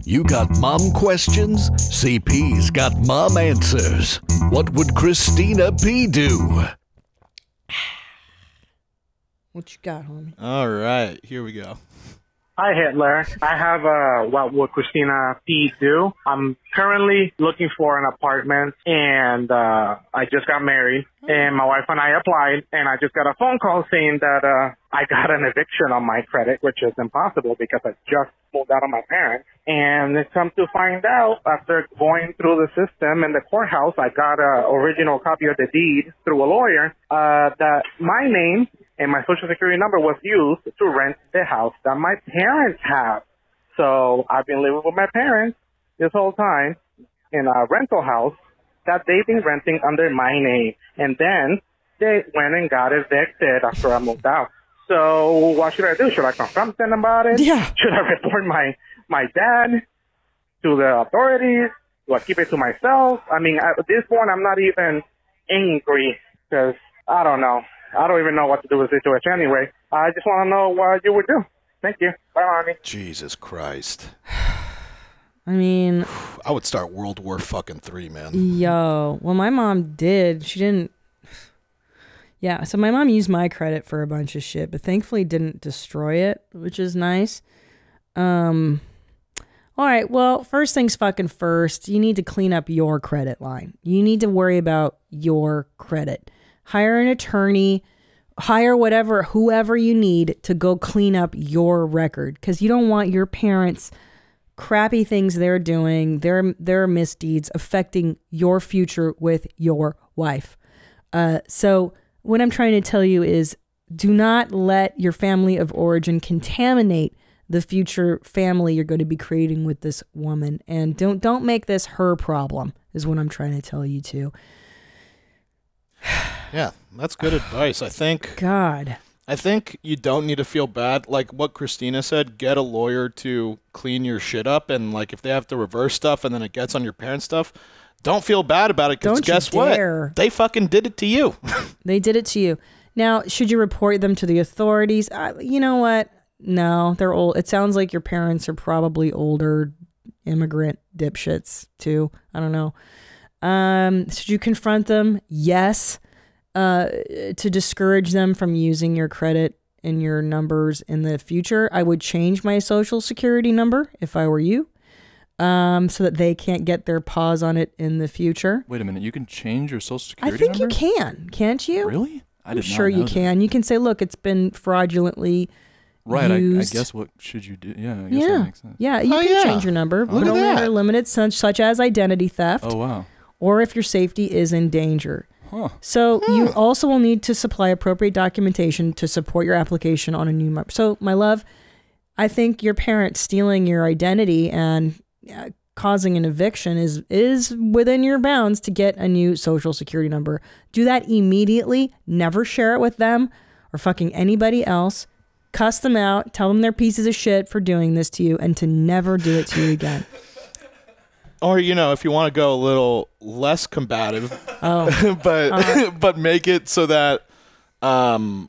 [SPEAKER 12] You got mom questions? CP's got mom answers. What would Christina P do?
[SPEAKER 2] What you got, homie?
[SPEAKER 1] All right, here we go.
[SPEAKER 13] Hi, Hitler. I have what would Christina P do? I'm currently looking for an apartment, and I just got married, and my wife and I applied, and I just got a phone call saying that I got an eviction on my credit, which is impossible because I just moved out of my parents. And it's come to find out, after going through the system in the courthouse, I got an original copy of the deed through a lawyer, that my name and my social security number was used to rent the house that my parents have. So I've been living with my parents this whole time in a rental house that they've been renting under my name. And then they went and got evicted after I moved out. So what should I do? Should I confront them about it?
[SPEAKER 2] Yeah.
[SPEAKER 13] Should I report my dad to the authorities? Do I keep it to myself? I mean, at this point, I'm not even angry because I don't know. I don't even know what to do with the situation anyway. I just want to know what you would do. Thank you. Bye, Mommy.
[SPEAKER 1] Jesus Christ.
[SPEAKER 2] I mean,
[SPEAKER 1] I would start World War fucking 3, man.
[SPEAKER 2] Yo, well, my mom did. She didn't. Yeah, so my mom used my credit for a bunch of shit, but thankfully didn't destroy it, which is nice. All right, well, first things fucking first, you need to clean up your credit line. You need to worry about your credit. Hire an attorney, hire whoever you need to go clean up your record, because you don't want your parents' crappy things they're doing, their misdeeds affecting your future with your wife. So what I'm trying to tell you is, do not let your family of origin contaminate the future family you're going to be creating with this woman, and don't make this her problem, is what I'm trying to tell you too.
[SPEAKER 1] Yeah, that's good advice. I think you don't need to feel bad. Like what Christina said, get a lawyer to clean your shit up, and like if they have to reverse stuff and then it gets on your parents' stuff, don't feel bad about it, because guess what? They fucking did it to you.
[SPEAKER 2] They did it to you. Now, should you report them to the authorities? You know what? No, they're old. It sounds like your parents are probably older immigrant dipshits too. I don't know. Should you confront them? Yes. To discourage them from using your credit and your numbers in the future, I would change my social security number if I were you, so that they can't get their paws on it in the future.
[SPEAKER 5] Wait a minute, you can change your social security
[SPEAKER 2] I think
[SPEAKER 5] number?
[SPEAKER 2] you can, can't you?
[SPEAKER 5] Really?
[SPEAKER 2] I'm sure you can. You can say, look, it's been fraudulently used.
[SPEAKER 5] I guess what should you do? Yeah, I guess that makes sense.
[SPEAKER 2] Yeah, you can change your number, but only under limited such as identity theft.
[SPEAKER 5] Oh, wow.
[SPEAKER 2] Or if your safety is in danger.
[SPEAKER 5] Huh.
[SPEAKER 2] So you also will need to supply appropriate documentation to support your application on a new number. So, my love, I think your parents stealing your identity and causing an eviction is within your bounds to get a new social security number. Do that immediately. Never share it with them or fucking anybody else. Cuss them out. Tell them they're pieces of shit for doing this to you, and to never do it to you again.
[SPEAKER 1] Or, if you want to go a little less combative, but make it so that,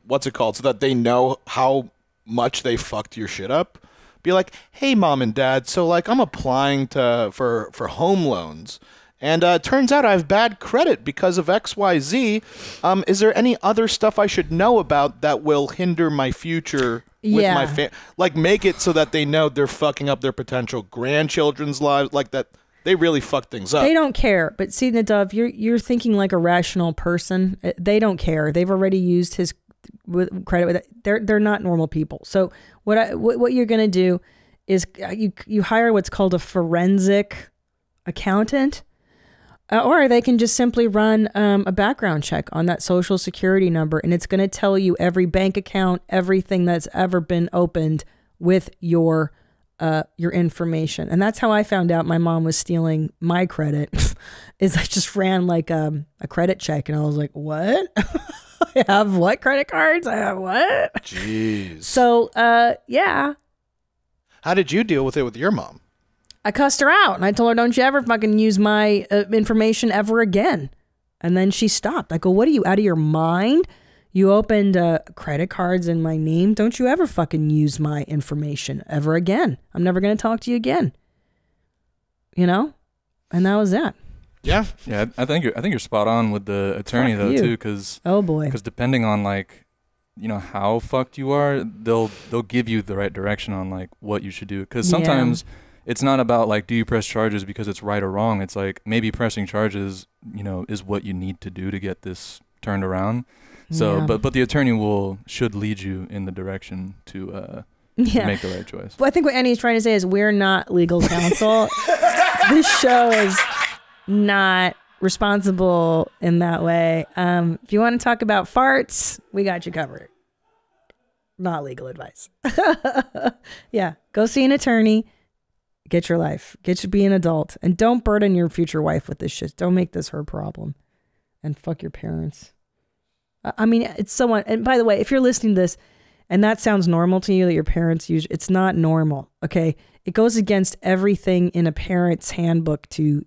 [SPEAKER 1] what's it called? So that they know how much they fucked your shit up. Be like, hey, mom and dad, so like I'm applying for home loans. And it turns out I have bad credit because of XYZ. Is there any other stuff I should know about that will hinder my future with my family? Like, make it so that they know they're fucking up their potential grandchildren's lives, like that. They really fuck things up.
[SPEAKER 2] They don't care. But see, Nadav, you're thinking like a rational person. They don't care. They've already used his credit with it. They're not normal people. So what you're gonna do is you hire what's called a forensic accountant, or they can just simply run a background check on that social security number, and it's gonna tell you every bank account, everything that's ever been opened with your information. And that's how I found out my mom was stealing my credit. Is I just ran like a credit check, and I was like, what? I have what credit cards? I have what?
[SPEAKER 1] Jeez.
[SPEAKER 2] So, yeah.
[SPEAKER 1] How did you deal with it with your mom?
[SPEAKER 2] I cussed her out, and I told her, don't you ever fucking use my information ever again. And then she stopped. I go, what are you, out of your mind? You opened credit cards in my name. Don't you ever fucking use my information ever again. I'm never going to talk to you again. And that was that.
[SPEAKER 1] Yeah.
[SPEAKER 5] Yeah, I think you're spot on with the attorney,
[SPEAKER 2] Fuck
[SPEAKER 5] though,
[SPEAKER 2] you.
[SPEAKER 5] too, because
[SPEAKER 2] oh boy,
[SPEAKER 5] because depending on like how fucked you are, they'll give you the right direction on like what you should do. Because sometimes it's not about like, do you press charges because it's right or wrong. It's like maybe pressing charges, is what you need to do to get this turned around. So, but the attorney should lead you in the direction to make the right choice.
[SPEAKER 2] Well, I think what Annie's trying to say is we're not legal counsel. This show is not responsible in that way. If you want to talk about farts, we got you covered. Not legal advice. Yeah, go see an attorney. Get your life. Be an adult, and don't burden your future wife with this shit. Don't make this her problem. And fuck your parents. I mean, it's someone. And by the way, if you're listening to this, and that sounds normal to you that your parents use, it's not normal. Okay, it goes against everything in a parent's handbook to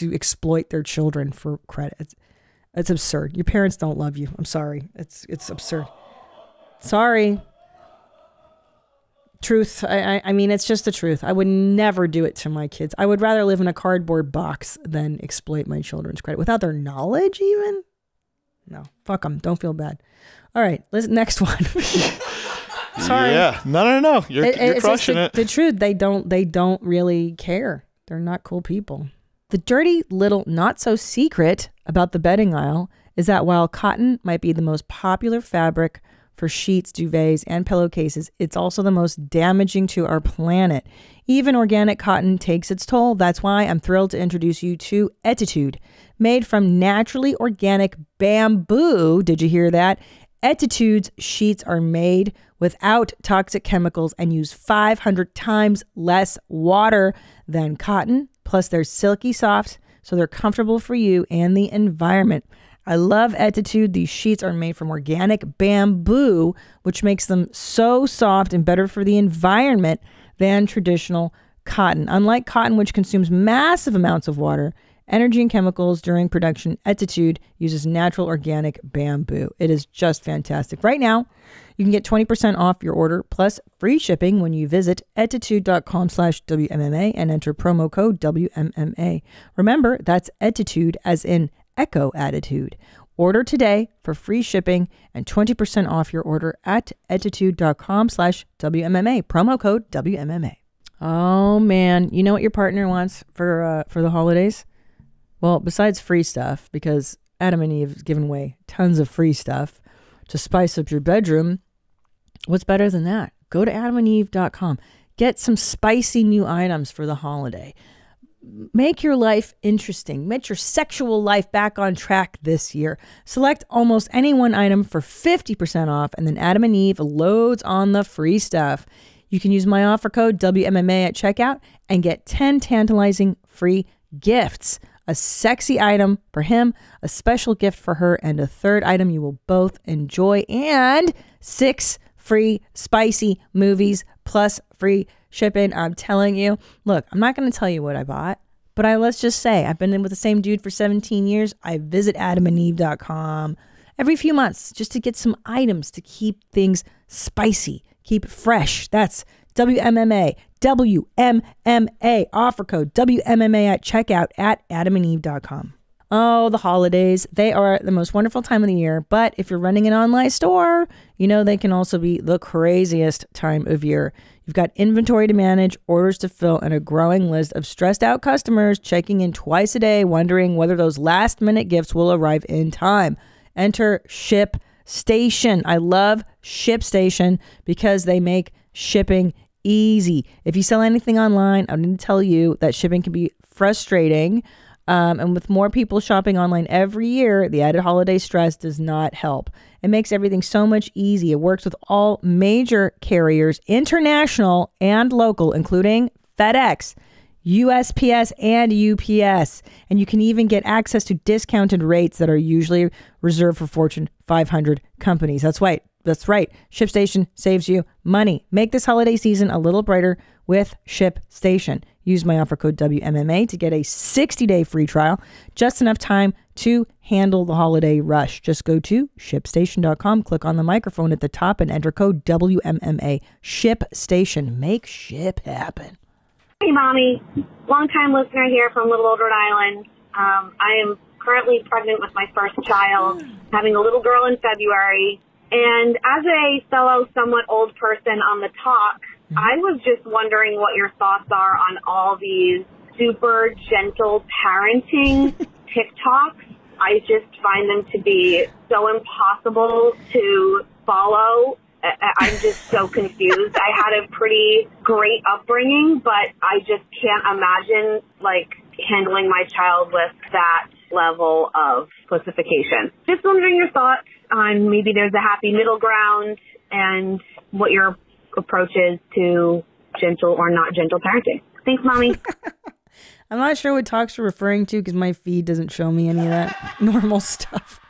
[SPEAKER 2] exploit their children for credit. It's absurd. Your parents don't love you. I'm sorry. It's absurd. Sorry. Truth. I mean, it's just the truth. I would never do it to my kids. I would rather live in a cardboard box than exploit my children's credit without their knowledge even. No, fuck them. Don't feel bad. All right, next one. Sorry.
[SPEAKER 1] Yeah, no. You're crushing it.
[SPEAKER 2] The truth. They don't really care. They're not cool people. The dirty little not so secret about the bedding aisle is that while cotton might be the most popular fabric for sheets, duvets, and pillowcases, it's also the most damaging to our planet. Even organic cotton takes its toll. That's why I'm thrilled to introduce you to Ettitude. Made from naturally organic bamboo. Did you hear that? Ettitude's sheets are made without toxic chemicals and use 500 times less water than cotton. Plus, they're silky soft, so they're comfortable for you and the environment. I love Ettitude. These sheets are made from organic bamboo, which makes them so soft and better for the environment than traditional cotton. Unlike cotton, which consumes massive amounts of water, energy, and chemicals during production, Ettitude uses natural organic bamboo. It is just fantastic. Right now, you can get 20% off your order plus free shipping when you visit ettitude.com/WMMA and enter promo code WMMA. Remember, that's Ettitude as in Echo Attitude. Order today for free shipping and 20% off your order at ettitude.com/WMMA. Promo code WMMA. Oh man, you know what your partner wants for the holidays? Well, besides free stuff, because Adam and Eve have given away tons of free stuff to spice up your bedroom, what's better than that? Go to adamandeve.com. Get some spicy new items for the holiday. Make your life interesting. Get your sexual life back on track this year. Select almost any one item for 50% off, and then Adam and Eve loads on the free stuff. You can use my offer code WMMA at checkout and get 10 tantalizing free gifts. A sexy item for him, a special gift for her, and a third item you will both enjoy, and 6 free spicy movies plus free shipping. I'm telling you. Look, I'm not going to tell you what I bought, but let's just say I've been in with the same dude for 17 years. I visit adamandeve.com every few months just to get some items to keep things spicy, keep it fresh. That's WMMA. WMMA. Offer code WMMA at checkout at adamandeve.com. Oh, the holidays. They are the most wonderful time of the year. But if you're running an online store, you know they can also be the craziest time of year. You've got inventory to manage, orders to fill, and a growing list of stressed out customers checking in twice a day, wondering whether those last minute gifts will arrive in time. Enter ShipStation. I love ShipStation because they make shipping easy. If you sell anything online, I'm going to tell you that shipping can be frustrating. And with more people shopping online every year, the added holiday stress does not help. It makes everything so much easier. It works with all major carriers, international and local, including FedEx, USPS, and UPS. And you can even get access to discounted rates that are usually reserved for Fortune 500 companies. That's right. ShipStation saves you money. Make this holiday season a little brighter with ShipStation. Use my offer code WMMA to get a 60-day free trial. Just enough time to handle the holiday rush. Just go to ShipStation.com, click on the microphone at the top, and enter code WMMA. ShipStation. Make ship happen.
[SPEAKER 14] Hey, Mommy. Long-time listener here from Little Old Rhode Island. I am currently pregnant with my first child, having a little girl in February. And as a fellow somewhat old person on the talk, I was just wondering what your thoughts are on all these super gentle parenting TikToks. I just find them to be so impossible to follow. I'm just so confused. I had a pretty great upbringing, but I just can't imagine, like, handling my child with that level of pussification. Just wondering your thoughts on maybe there's a happy middle ground and what your approach is to gentle or not gentle parenting. Thanks, Mommy.
[SPEAKER 2] I'm not sure what talks you're referring to because my feed doesn't show me any of that normal stuff.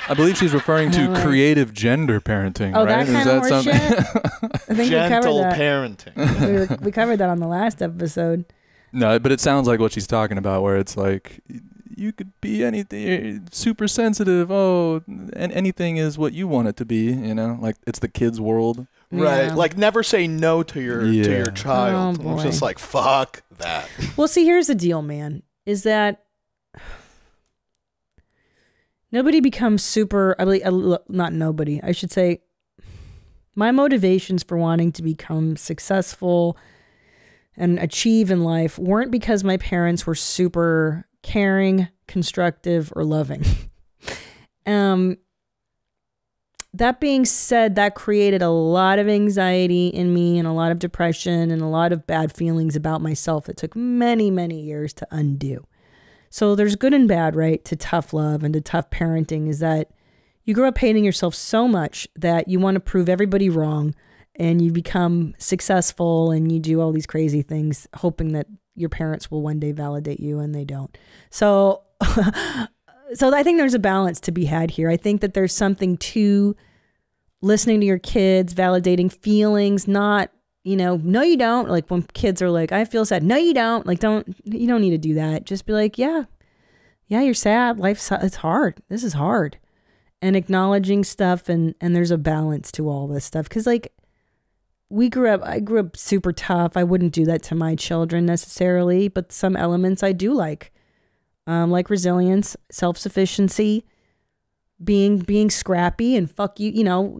[SPEAKER 5] I believe she's referring to creative gender parenting,
[SPEAKER 2] Oh,
[SPEAKER 5] right?
[SPEAKER 2] that kind of
[SPEAKER 5] something?
[SPEAKER 2] horseshit? I think
[SPEAKER 1] Gentle
[SPEAKER 2] we covered that.
[SPEAKER 1] parenting.
[SPEAKER 2] We covered that on the last episode.
[SPEAKER 5] No, but it sounds like what she's talking about, where it's like, you could be anything, super sensitive. Oh, and anything is what you want it to be. You know, like it's the kids' world.
[SPEAKER 1] Right,
[SPEAKER 2] Yeah.
[SPEAKER 1] like never say no to your child.
[SPEAKER 2] Oh,
[SPEAKER 1] It's just
[SPEAKER 2] boy.
[SPEAKER 1] like, fuck that.
[SPEAKER 2] Well, see, here's the deal, man, is that nobody becomes super, not nobody, I should say, my motivations for wanting to become successful and achieve in life weren't because my parents were super caring, constructive, or loving. That being said, that created a lot of anxiety in me and a lot of depression and a lot of bad feelings about myself that took many, many years to undo. So there's good and bad, right, to tough love and to tough parenting, is that you grow up hating yourself so much that you want to prove everybody wrong and you become successful and you do all these crazy things hoping that your parents will one day validate you, and they don't. So so I think there's a balance to be had here. I think that there's something to listening to your kids, validating feelings, not, no, you don't. Like when kids are like, I feel sad. No, you don't. Like, you don't need to do that. Just be like, yeah, you're sad. It's hard. This is hard. And acknowledging stuff. And there's a balance to all this stuff. Cause like I grew up super tough. I wouldn't do that to my children necessarily, but some elements I do like resilience, self-sufficiency, being scrappy, and fuck you.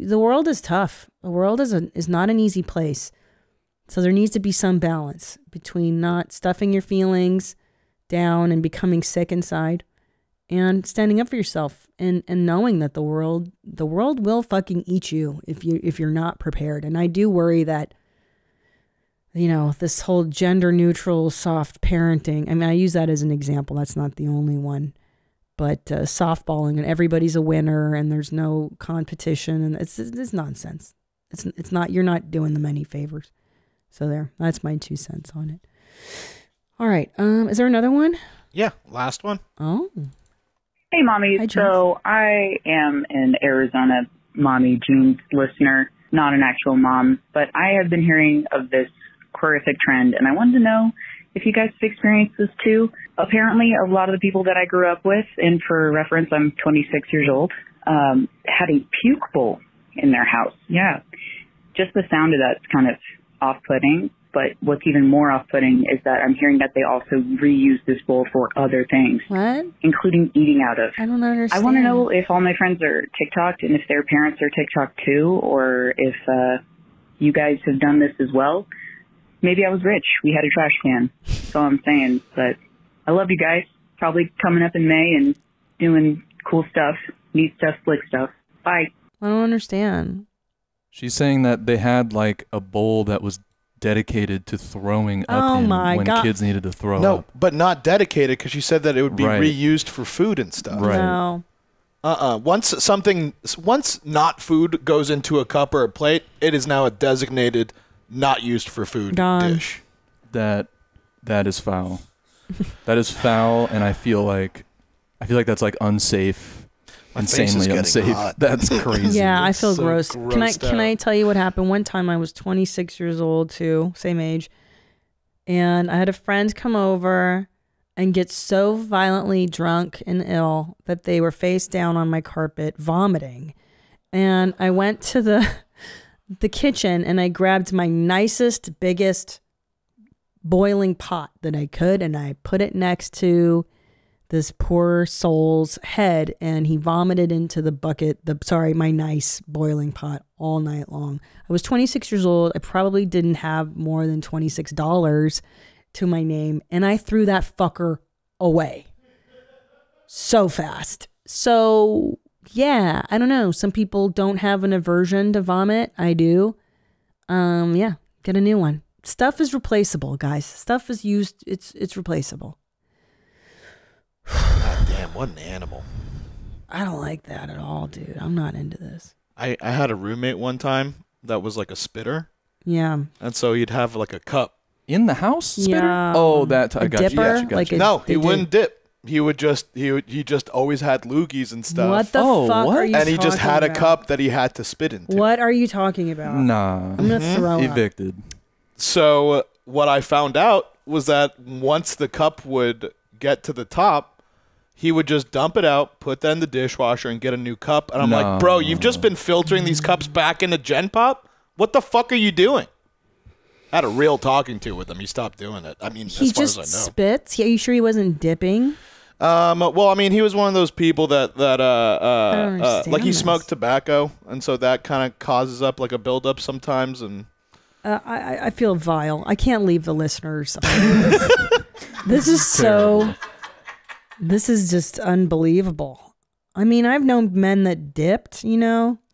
[SPEAKER 2] The world is tough. The world is not an easy place. So there needs to be some balance between not stuffing your feelings down and becoming sick inside, and standing up for yourself and knowing that the world will fucking eat you if you're not prepared. And I do worry that, this whole gender neutral soft parenting, I mean, I use that as an example. That's not the only one, but softballing and everybody's a winner and there's no competition, and it's nonsense. It's not, you're not doing them any favors. So that's my 2 cents on it. All right. Is there another one?
[SPEAKER 1] Yeah. Last one.
[SPEAKER 2] Oh.
[SPEAKER 15] Hey, Mommy. So I am an Arizona Mommy Jeans listener, not an actual mom, but I have been hearing of this horrific trend, and I wanted to know if you guys have experienced this too. Apparently, a lot of the people that I grew up with, and for reference, I'm 26 years old, had a puke bowl in their house. Yeah. Just the sound of that's kind of off-putting, but what's even more off-putting is that I'm hearing that they also reuse this bowl for other things.
[SPEAKER 2] What?
[SPEAKER 15] Including eating out of.
[SPEAKER 2] I don't understand.
[SPEAKER 15] I want to know if all my friends are TikToked and if their parents are TikTok too, or if you guys have done this as well. Maybe I was rich. We had a trash can. That's all I'm saying. But I love you guys. Probably coming up in May and doing cool stuff, neat stuff, slick stuff. Bye.
[SPEAKER 2] I don't understand.
[SPEAKER 5] She's saying that they had like a bowl that was dedicated to throwing up
[SPEAKER 2] Oh
[SPEAKER 5] in
[SPEAKER 2] my
[SPEAKER 5] when
[SPEAKER 2] God.
[SPEAKER 5] kids needed to throw
[SPEAKER 1] No,
[SPEAKER 5] up.
[SPEAKER 1] but not dedicated, because she said that it would be
[SPEAKER 5] Right.
[SPEAKER 1] reused for food and stuff.
[SPEAKER 5] Right.
[SPEAKER 2] No.
[SPEAKER 1] Once not food goes into a cup or a plate, it is now a designated not used for food
[SPEAKER 2] Gone.
[SPEAKER 1] dish.
[SPEAKER 5] That is foul. That is foul, and I feel like that's like unsafe.
[SPEAKER 1] My face is
[SPEAKER 5] Insanely
[SPEAKER 1] getting
[SPEAKER 5] unsafe.
[SPEAKER 1] hot.
[SPEAKER 5] That's crazy.
[SPEAKER 2] Yeah, I
[SPEAKER 1] It's
[SPEAKER 2] feel
[SPEAKER 1] so
[SPEAKER 2] gross. Can
[SPEAKER 1] grossed
[SPEAKER 2] I
[SPEAKER 1] out.
[SPEAKER 2] tell you what happened? One time I was 26 years old too, same age, and I had a friend come over and get so violently drunk and ill that they were face down on my carpet vomiting. And I went to the kitchen and I grabbed my nicest, biggest boiling pot that I could, and I put it next to this poor soul's head, and he vomited into the bucket, my nice boiling pot all night long. I was 26 years old. I probably didn't have more than $26 to my name, and I threw that fucker away so fast. So yeah, I don't know. Some people don't have an aversion to vomit. I do. Yeah, get a new one. Stuff is replaceable, guys. Stuff is used. It's replaceable.
[SPEAKER 1] God damn, what an animal.
[SPEAKER 2] I don't like that at all, dude. I'm not into this.
[SPEAKER 1] I had a roommate one time that was like a spitter.
[SPEAKER 2] Yeah.
[SPEAKER 1] And so he'd have like a cup.
[SPEAKER 5] In the house? Spitter?
[SPEAKER 2] Yeah.
[SPEAKER 5] Oh, that I got
[SPEAKER 2] dipper?
[SPEAKER 5] you.
[SPEAKER 2] Like a-
[SPEAKER 1] No,
[SPEAKER 2] they
[SPEAKER 1] he
[SPEAKER 2] did-
[SPEAKER 1] wouldn't dip. He just always had loogies and stuff.
[SPEAKER 2] What the fuck are you
[SPEAKER 1] And he just
[SPEAKER 2] talking
[SPEAKER 1] had a
[SPEAKER 2] about?
[SPEAKER 1] cup that he had to spit into.
[SPEAKER 2] What are you talking about?
[SPEAKER 5] Nah.
[SPEAKER 2] I'm gonna throw up.
[SPEAKER 5] Evicted.
[SPEAKER 1] So what I found out was that once the cup would get to the top, he would just dump it out, put that in the dishwasher, and get a new cup. And I'm like, bro, you've just been filtering these cups back into Gen Pop? What the fuck are you doing? I had a real talking to with him. He stopped doing it. I mean,
[SPEAKER 2] He
[SPEAKER 1] as far
[SPEAKER 2] just
[SPEAKER 1] as I know.
[SPEAKER 2] spits. Yeah, you sure he wasn't dipping?
[SPEAKER 1] Well, I mean, he was one of those people that
[SPEAKER 2] understand
[SPEAKER 1] like he
[SPEAKER 2] this.
[SPEAKER 1] smoked tobacco, and so that kind of causes up like a buildup sometimes. And
[SPEAKER 2] I feel vile. I can't leave the listeners. This is so. This is just unbelievable. I mean, I've known men that dipped,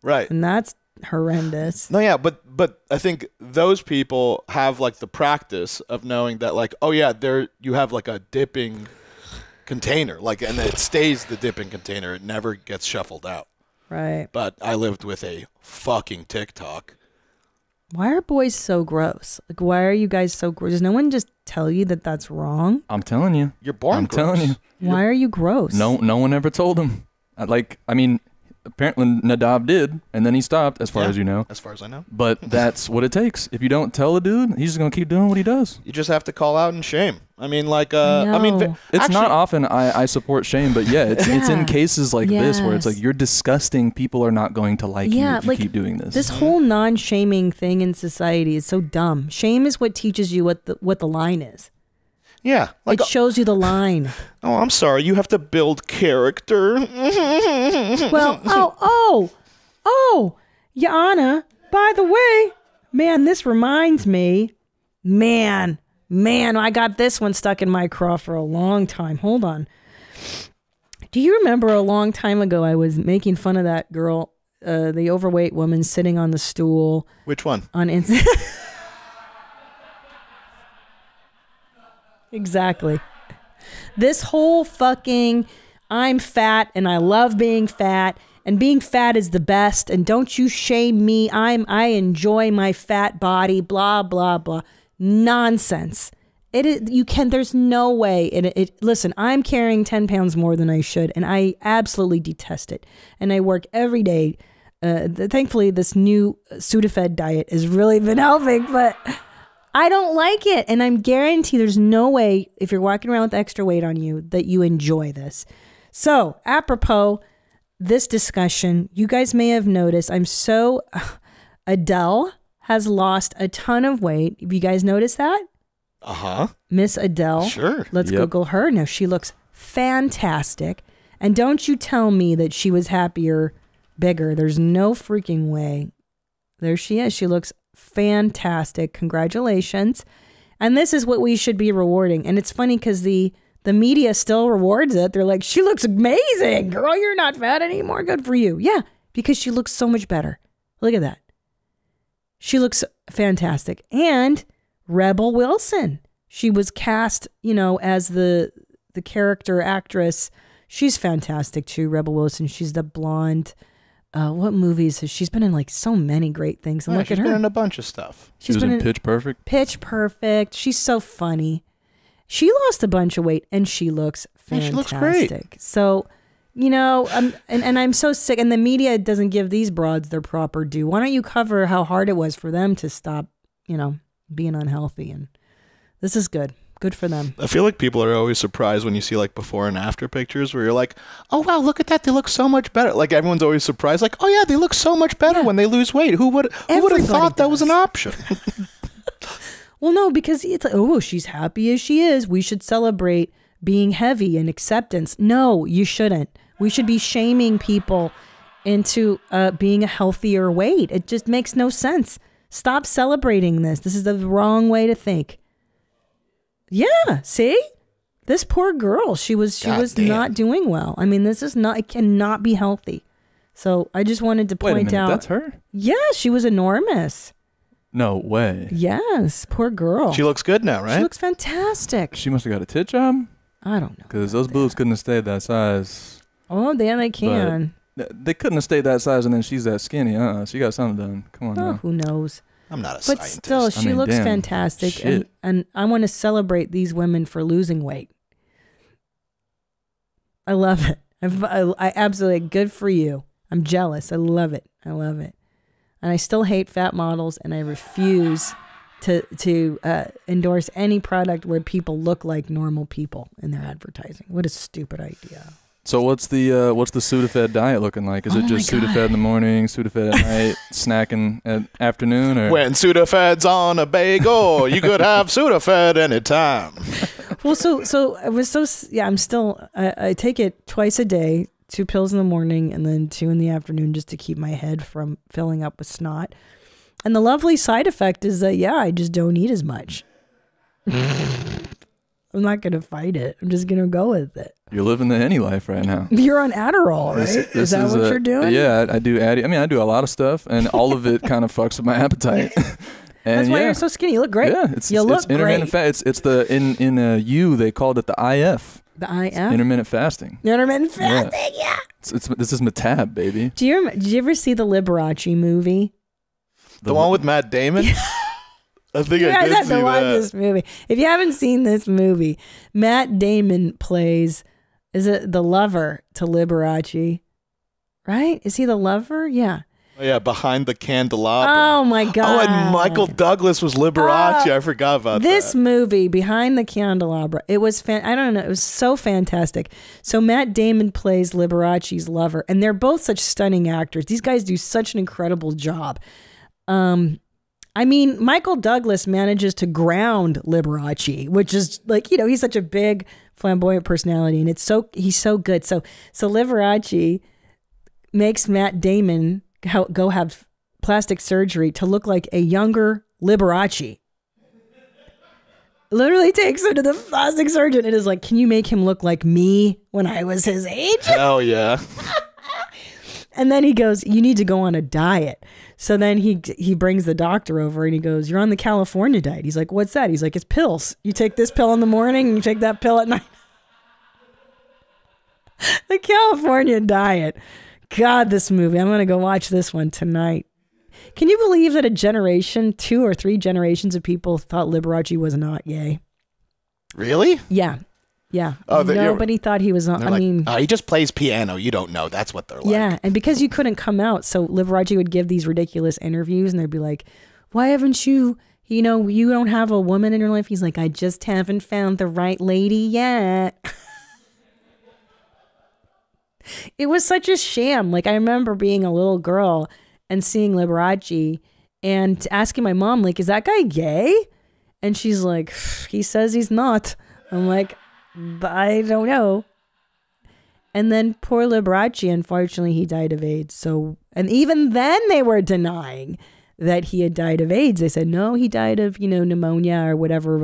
[SPEAKER 1] right,
[SPEAKER 2] and that's horrendous.
[SPEAKER 1] No, yeah, but I think those people have like the practice of knowing that, like, oh yeah, you have like a dipping container, like, and it stays the dipping container. It never gets shuffled out.
[SPEAKER 2] Right.
[SPEAKER 1] But I lived with a fucking TikTok.
[SPEAKER 2] Why are boys so gross? Like, why are you guys so gross? Does no one just tell you that that's wrong?
[SPEAKER 5] I'm telling you.
[SPEAKER 1] You're born
[SPEAKER 5] I'm
[SPEAKER 1] gross.
[SPEAKER 5] telling you.
[SPEAKER 2] Why are you gross?
[SPEAKER 5] No one ever told him. Apparently Nadav did, and then he stopped, as far as you know.
[SPEAKER 1] As far as I know.
[SPEAKER 5] But that's what it takes. If you don't tell a dude, he's just going to keep doing what he does.
[SPEAKER 1] You just have to call out and shame. I mean, like,
[SPEAKER 5] it's not often I support shame, but yeah, it's in cases like this where it's like,
[SPEAKER 2] Yes.
[SPEAKER 5] you're disgusting. People are not going to like you if you keep doing this.
[SPEAKER 2] This whole non-shaming thing in society is so dumb. Shame is what teaches you what the line is.
[SPEAKER 1] Yeah. Like,
[SPEAKER 2] it shows you the line.
[SPEAKER 1] Oh, I'm sorry. You have to build character.
[SPEAKER 2] Well, Yana, by the way, man, this reminds me, man, I got this one stuck in my craw for a long time. Hold on. Do you remember a long time ago I was making fun of that girl, the overweight woman sitting on the stool?
[SPEAKER 1] Which one?
[SPEAKER 2] On Instagram. Exactly. This whole fucking I'm fat and I love being fat and being fat is the best and don't you shame me. I enjoy my fat body, blah blah blah. Nonsense. There's no way. Listen, I'm carrying 10 pounds more than I should and I absolutely detest it. And I work every day. Thankfully this new Sudafed diet has really been helping, but I don't like it. And I'm guarantee there's no way, if you're walking around with extra weight on you, that you enjoy this. So, apropos this discussion, you guys may have noticed, Adele has lost a ton of weight. Have you guys noticed that?
[SPEAKER 1] Uh-huh.
[SPEAKER 2] Miss Adele.
[SPEAKER 1] Sure.
[SPEAKER 2] Let's Google her. No, she looks fantastic. And don't you tell me that she was happier, bigger. There's no freaking way. There she is. She looks fantastic. Congratulations. And this is what we should be rewarding. And it's funny because the media still rewards it. They're like, she looks amazing. Girl, you're not fat anymore. Good for you. Yeah, because she looks so much better. Look at that. She looks fantastic. And Rebel Wilson. She was cast, as the character actress. She's fantastic too, Rebel Wilson. She's the blonde. What movies has she's been in? Like so many great things. And look at her.
[SPEAKER 1] She's been in a bunch of stuff.
[SPEAKER 5] She was in Pitch Perfect.
[SPEAKER 2] Pitch Perfect. She's so funny. She lost a bunch of weight and she looks fantastic.
[SPEAKER 1] She looks great.
[SPEAKER 2] So, and I'm so sick. And the media doesn't give these broads their proper due. Why don't you cover how hard it was for them to stop, being unhealthy? And this is good. Good for them.
[SPEAKER 1] I feel like people are always surprised when you see like before and after pictures where you're like, oh, wow, look at that. They look so much better. Like everyone's always surprised. Like, oh, yeah, they look so much better when they lose weight. Who would have thought that was an option?
[SPEAKER 2] Well, no, because it's like, oh, she's happy as she is. We should celebrate being heavy and acceptance. No, you shouldn't. We should be shaming people into being a healthier weight. It just makes no sense. Stop celebrating this. This is the wrong way to think. Yeah, see? This poor girl, she was not doing well. I mean, it cannot be healthy. So I just wanted to point out.
[SPEAKER 5] That's her?
[SPEAKER 2] Yeah, she was enormous.
[SPEAKER 5] No way.
[SPEAKER 2] Yes, poor girl.
[SPEAKER 1] She looks good now, right?
[SPEAKER 2] She looks fantastic.
[SPEAKER 5] She must have got a tit job?
[SPEAKER 2] I don't know.
[SPEAKER 5] Because those boobs couldn't have stayed that size.
[SPEAKER 2] Oh, damn, they can.
[SPEAKER 5] They couldn't have stayed that size and then she's that skinny. She got something done. Come on now.
[SPEAKER 2] Who knows?
[SPEAKER 1] I'm not a
[SPEAKER 2] But
[SPEAKER 1] scientist.
[SPEAKER 2] still, she looks
[SPEAKER 5] damn,
[SPEAKER 2] fantastic.
[SPEAKER 5] shit.
[SPEAKER 2] And I want to celebrate these women for losing weight. I love it. I absolutely, good for you. I'm jealous. I love it. I love it. And I still hate fat models, and I refuse to endorse any product where people look like normal people in their advertising. What a stupid idea.
[SPEAKER 5] So what's the Sudafed diet looking like? Is it just Sudafed in the morning, Sudafed at night, snacking at afternoon, or
[SPEAKER 1] when Sudafed's on a bagel, you could have Sudafed anytime.
[SPEAKER 2] Well, so I was I'm still I take it twice a day, 2 pills in the morning and then 2 in the afternoon, just to keep my head from filling up with snot. And the lovely side effect is that I just don't eat as much. I'm not going to fight it. I'm just going to go with it.
[SPEAKER 5] You're living the any life right now?
[SPEAKER 2] You're on Adderall, right? Is that what you're doing?
[SPEAKER 5] Yeah, I do Addy. I mean, I do a lot of stuff, and all of it kind of fucks with my appetite. And
[SPEAKER 2] that's why you're so skinny. You look great.
[SPEAKER 5] Yeah, it's
[SPEAKER 2] look
[SPEAKER 5] intermittent fat. It's the in U they called it the IF.
[SPEAKER 2] The IF.
[SPEAKER 5] It's intermittent fasting.
[SPEAKER 2] Intermittent fasting. Yeah.
[SPEAKER 5] This is Metab, baby.
[SPEAKER 2] Did you ever see the Liberace movie?
[SPEAKER 1] The one with Matt Damon. I think I did see
[SPEAKER 2] watch this movie. If you haven't seen this movie, Matt Damon plays. Is it the lover to Liberace? Right? Is he the lover? Yeah.
[SPEAKER 1] Oh, yeah, behind the candelabra.
[SPEAKER 2] Oh my God.
[SPEAKER 1] Oh, and Michael Douglas was Liberace. I forgot about
[SPEAKER 2] this
[SPEAKER 1] that.
[SPEAKER 2] movie, Behind the Candelabra. It was I don't know. It was so fantastic. So Matt Damon plays Liberace's lover, and they're both such stunning actors. These guys do such an incredible job. I mean, Michael Douglas manages to ground Liberace, which is like, he's such a big flamboyant personality, and he's so good. So Liberace makes Matt Damon go have plastic surgery to look like a younger Liberace. Literally takes him to the plastic surgeon and is like, can you make him look like me when I was his age?
[SPEAKER 1] Hell yeah.
[SPEAKER 2] And then he goes, you need to go on a diet. So then he brings the doctor over and he goes, you're on the California diet. He's like, what's that? He's like, it's pills. You take this pill in the morning and you take that pill at night. The California diet. God, this movie. I'm going to go watch this one tonight. Can you believe that a generation, 2 or 3 generations of people thought Liberace was not gay?
[SPEAKER 1] Really?
[SPEAKER 2] Yeah. Yeah.
[SPEAKER 1] Oh,
[SPEAKER 2] nobody thought he was on. I mean,
[SPEAKER 1] he just plays piano. You don't know. That's what they're like.
[SPEAKER 2] Yeah. And because you couldn't come out, so Liberace would give these ridiculous interviews and they'd be like, why haven't you don't have a woman in your life? He's like, I just haven't found the right lady yet. It was such a sham. Like, I remember being a little girl and seeing Liberace and asking my mom, like, is that guy gay? And she's like, he says he's not. I'm like, I don't know. And then poor Liberace, unfortunately, he died of AIDS. So, and even then they were denying that he had died of AIDS. They said, no, he died of, pneumonia or whatever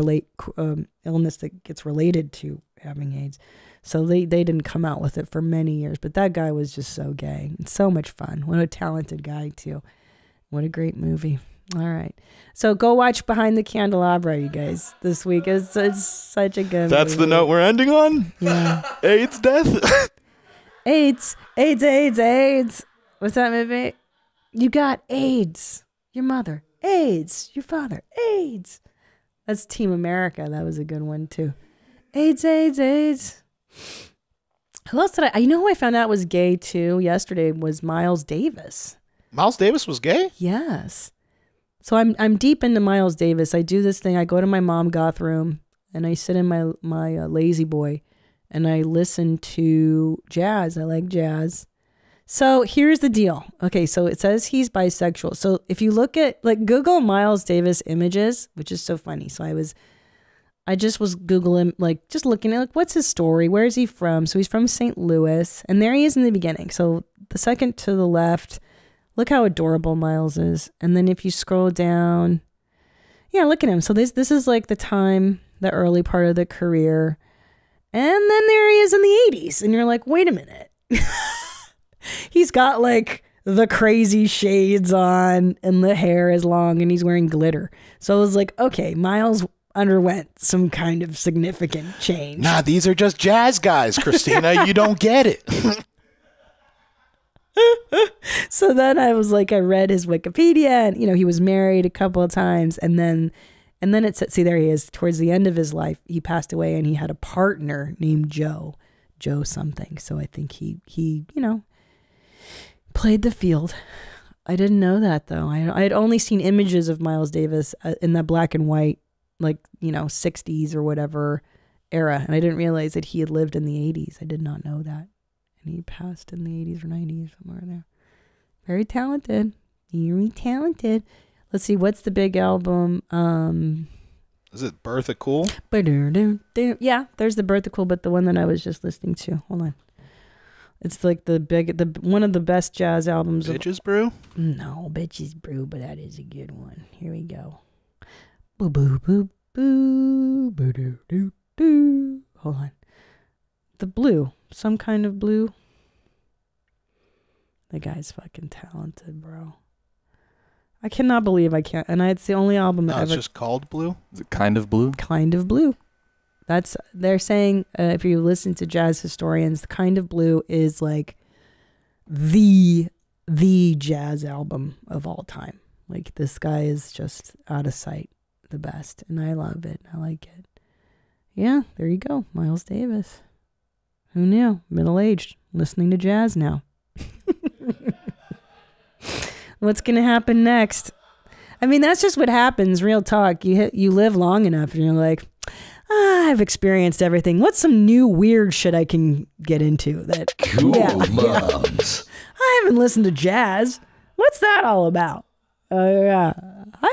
[SPEAKER 2] illness that gets related to having AIDS. So they didn't come out with it for many years. But that guy was just so gay. It's so much fun. What a talented guy, too. What a great movie. All right. So go watch Behind the Candelabra, you guys, this week. It's such a good
[SPEAKER 1] That's
[SPEAKER 2] movie.
[SPEAKER 1] the note we're ending on?
[SPEAKER 2] Yeah.
[SPEAKER 1] AIDS death?
[SPEAKER 2] AIDS. What's that movie? You got AIDS. Your mother. AIDS. Your father. AIDS. That's Team America. That was a good one, too. AIDS. Who else did who I found out was gay, too, yesterday was Miles Davis.
[SPEAKER 1] Miles Davis was gay?
[SPEAKER 2] Yes. So I'm deep into Miles Davis. I do this thing. I go to my mom goth room and I sit in my lazy boy and I listen to jazz. I like jazz. So here's the deal. Okay, so it says he's bisexual. So if you look at Google Miles Davis images, which is so funny. So I just was Googling, like, just looking at, like, what's his story? Where is he from? So he's from St. Louis. And there he is in the beginning. So the second to the left, look how adorable Miles is. And then if you scroll down, yeah, look at him. So this is like the time, the early part of the career. And then there he is in the 80s. And you're like, wait a minute. He's got, like, the crazy shades on and the hair is long and he's wearing glitter. So I was like, okay, Miles underwent some kind of significant change.
[SPEAKER 1] Nah, these are just jazz guys, Christina. You don't get it.
[SPEAKER 2] So then I was like, I read his Wikipedia and, he was married a couple of times. And then it said, see, there he is. Towards the end of his life, he passed away and he had a partner named Joe something. So I think he played the field. I didn't know that though. I had only seen images of Miles Davis in that black and white, like, 60s or whatever era. And I didn't realize that he had lived in the 80s. I did not know that. And he passed in the 80s or 90s, somewhere there. Very talented. Very talented. Let's see, what's the big album?
[SPEAKER 1] Is it Bertha Cool?
[SPEAKER 2] Yeah, there's the Bertha Cool, but the one that I was just listening to. Hold on. It's like one of the best jazz albums.
[SPEAKER 1] Bitches Brew?
[SPEAKER 2] No, Bitches Brew, but that is a good one. Here we go. Boo boo boo boo boo doo doo doo. Hold on. The blue. Some kind of blue. The guy's fucking talented, bro. I cannot believe I can't. And it's the only album that
[SPEAKER 1] it's just called Blue?
[SPEAKER 5] Is it Kind of Blue?
[SPEAKER 2] Kind of Blue. They're saying, if you listen to jazz historians, the Kind of Blue is like the jazz album of all time. Like, this guy is just out of sight, the best. And I love it. I like it. Yeah, there you go. Miles Davis. Who knew? Middle-aged, listening to jazz now. What's going to happen next? I mean, that's just what happens, real talk. You live long enough and you're like, I've experienced everything. What's some new weird shit I can get into? That
[SPEAKER 12] Cool moms.
[SPEAKER 2] I haven't listened to jazz. What's that all about? I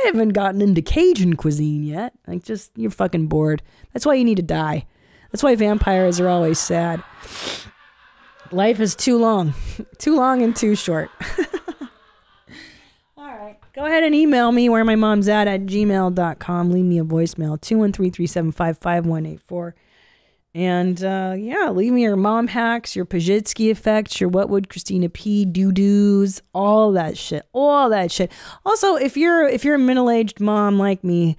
[SPEAKER 2] haven't gotten into Cajun cuisine yet. Like, just, you're fucking bored. That's why you need to die. That's why vampires are always sad. Life is too long. Too long and too short. All right. Go ahead and email me where my mom's at gmail.com. Leave me a voicemail, 213-375-5184. And leave me your mom hacks, your Pajitsky effects, your what would Christina P do-dos, all that shit. All that shit. Also, if you're a middle-aged mom like me,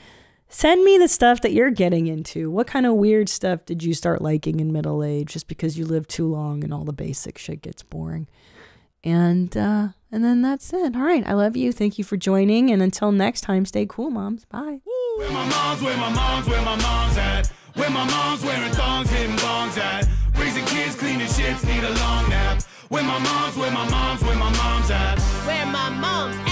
[SPEAKER 2] send me the stuff that you're getting into. What kind of weird stuff did you start liking in middle age just because you live too long and all the basic shit gets boring? And then that's it. All right. I love you. Thank you for joining. And until next time, stay cool, moms. Bye.
[SPEAKER 3] Where my mom's at? Where my mom's wearing thongs, hitting bongs at? Raising kids, cleaning shits, need a long nap. Where my mom's at?
[SPEAKER 4] Where my mom's at?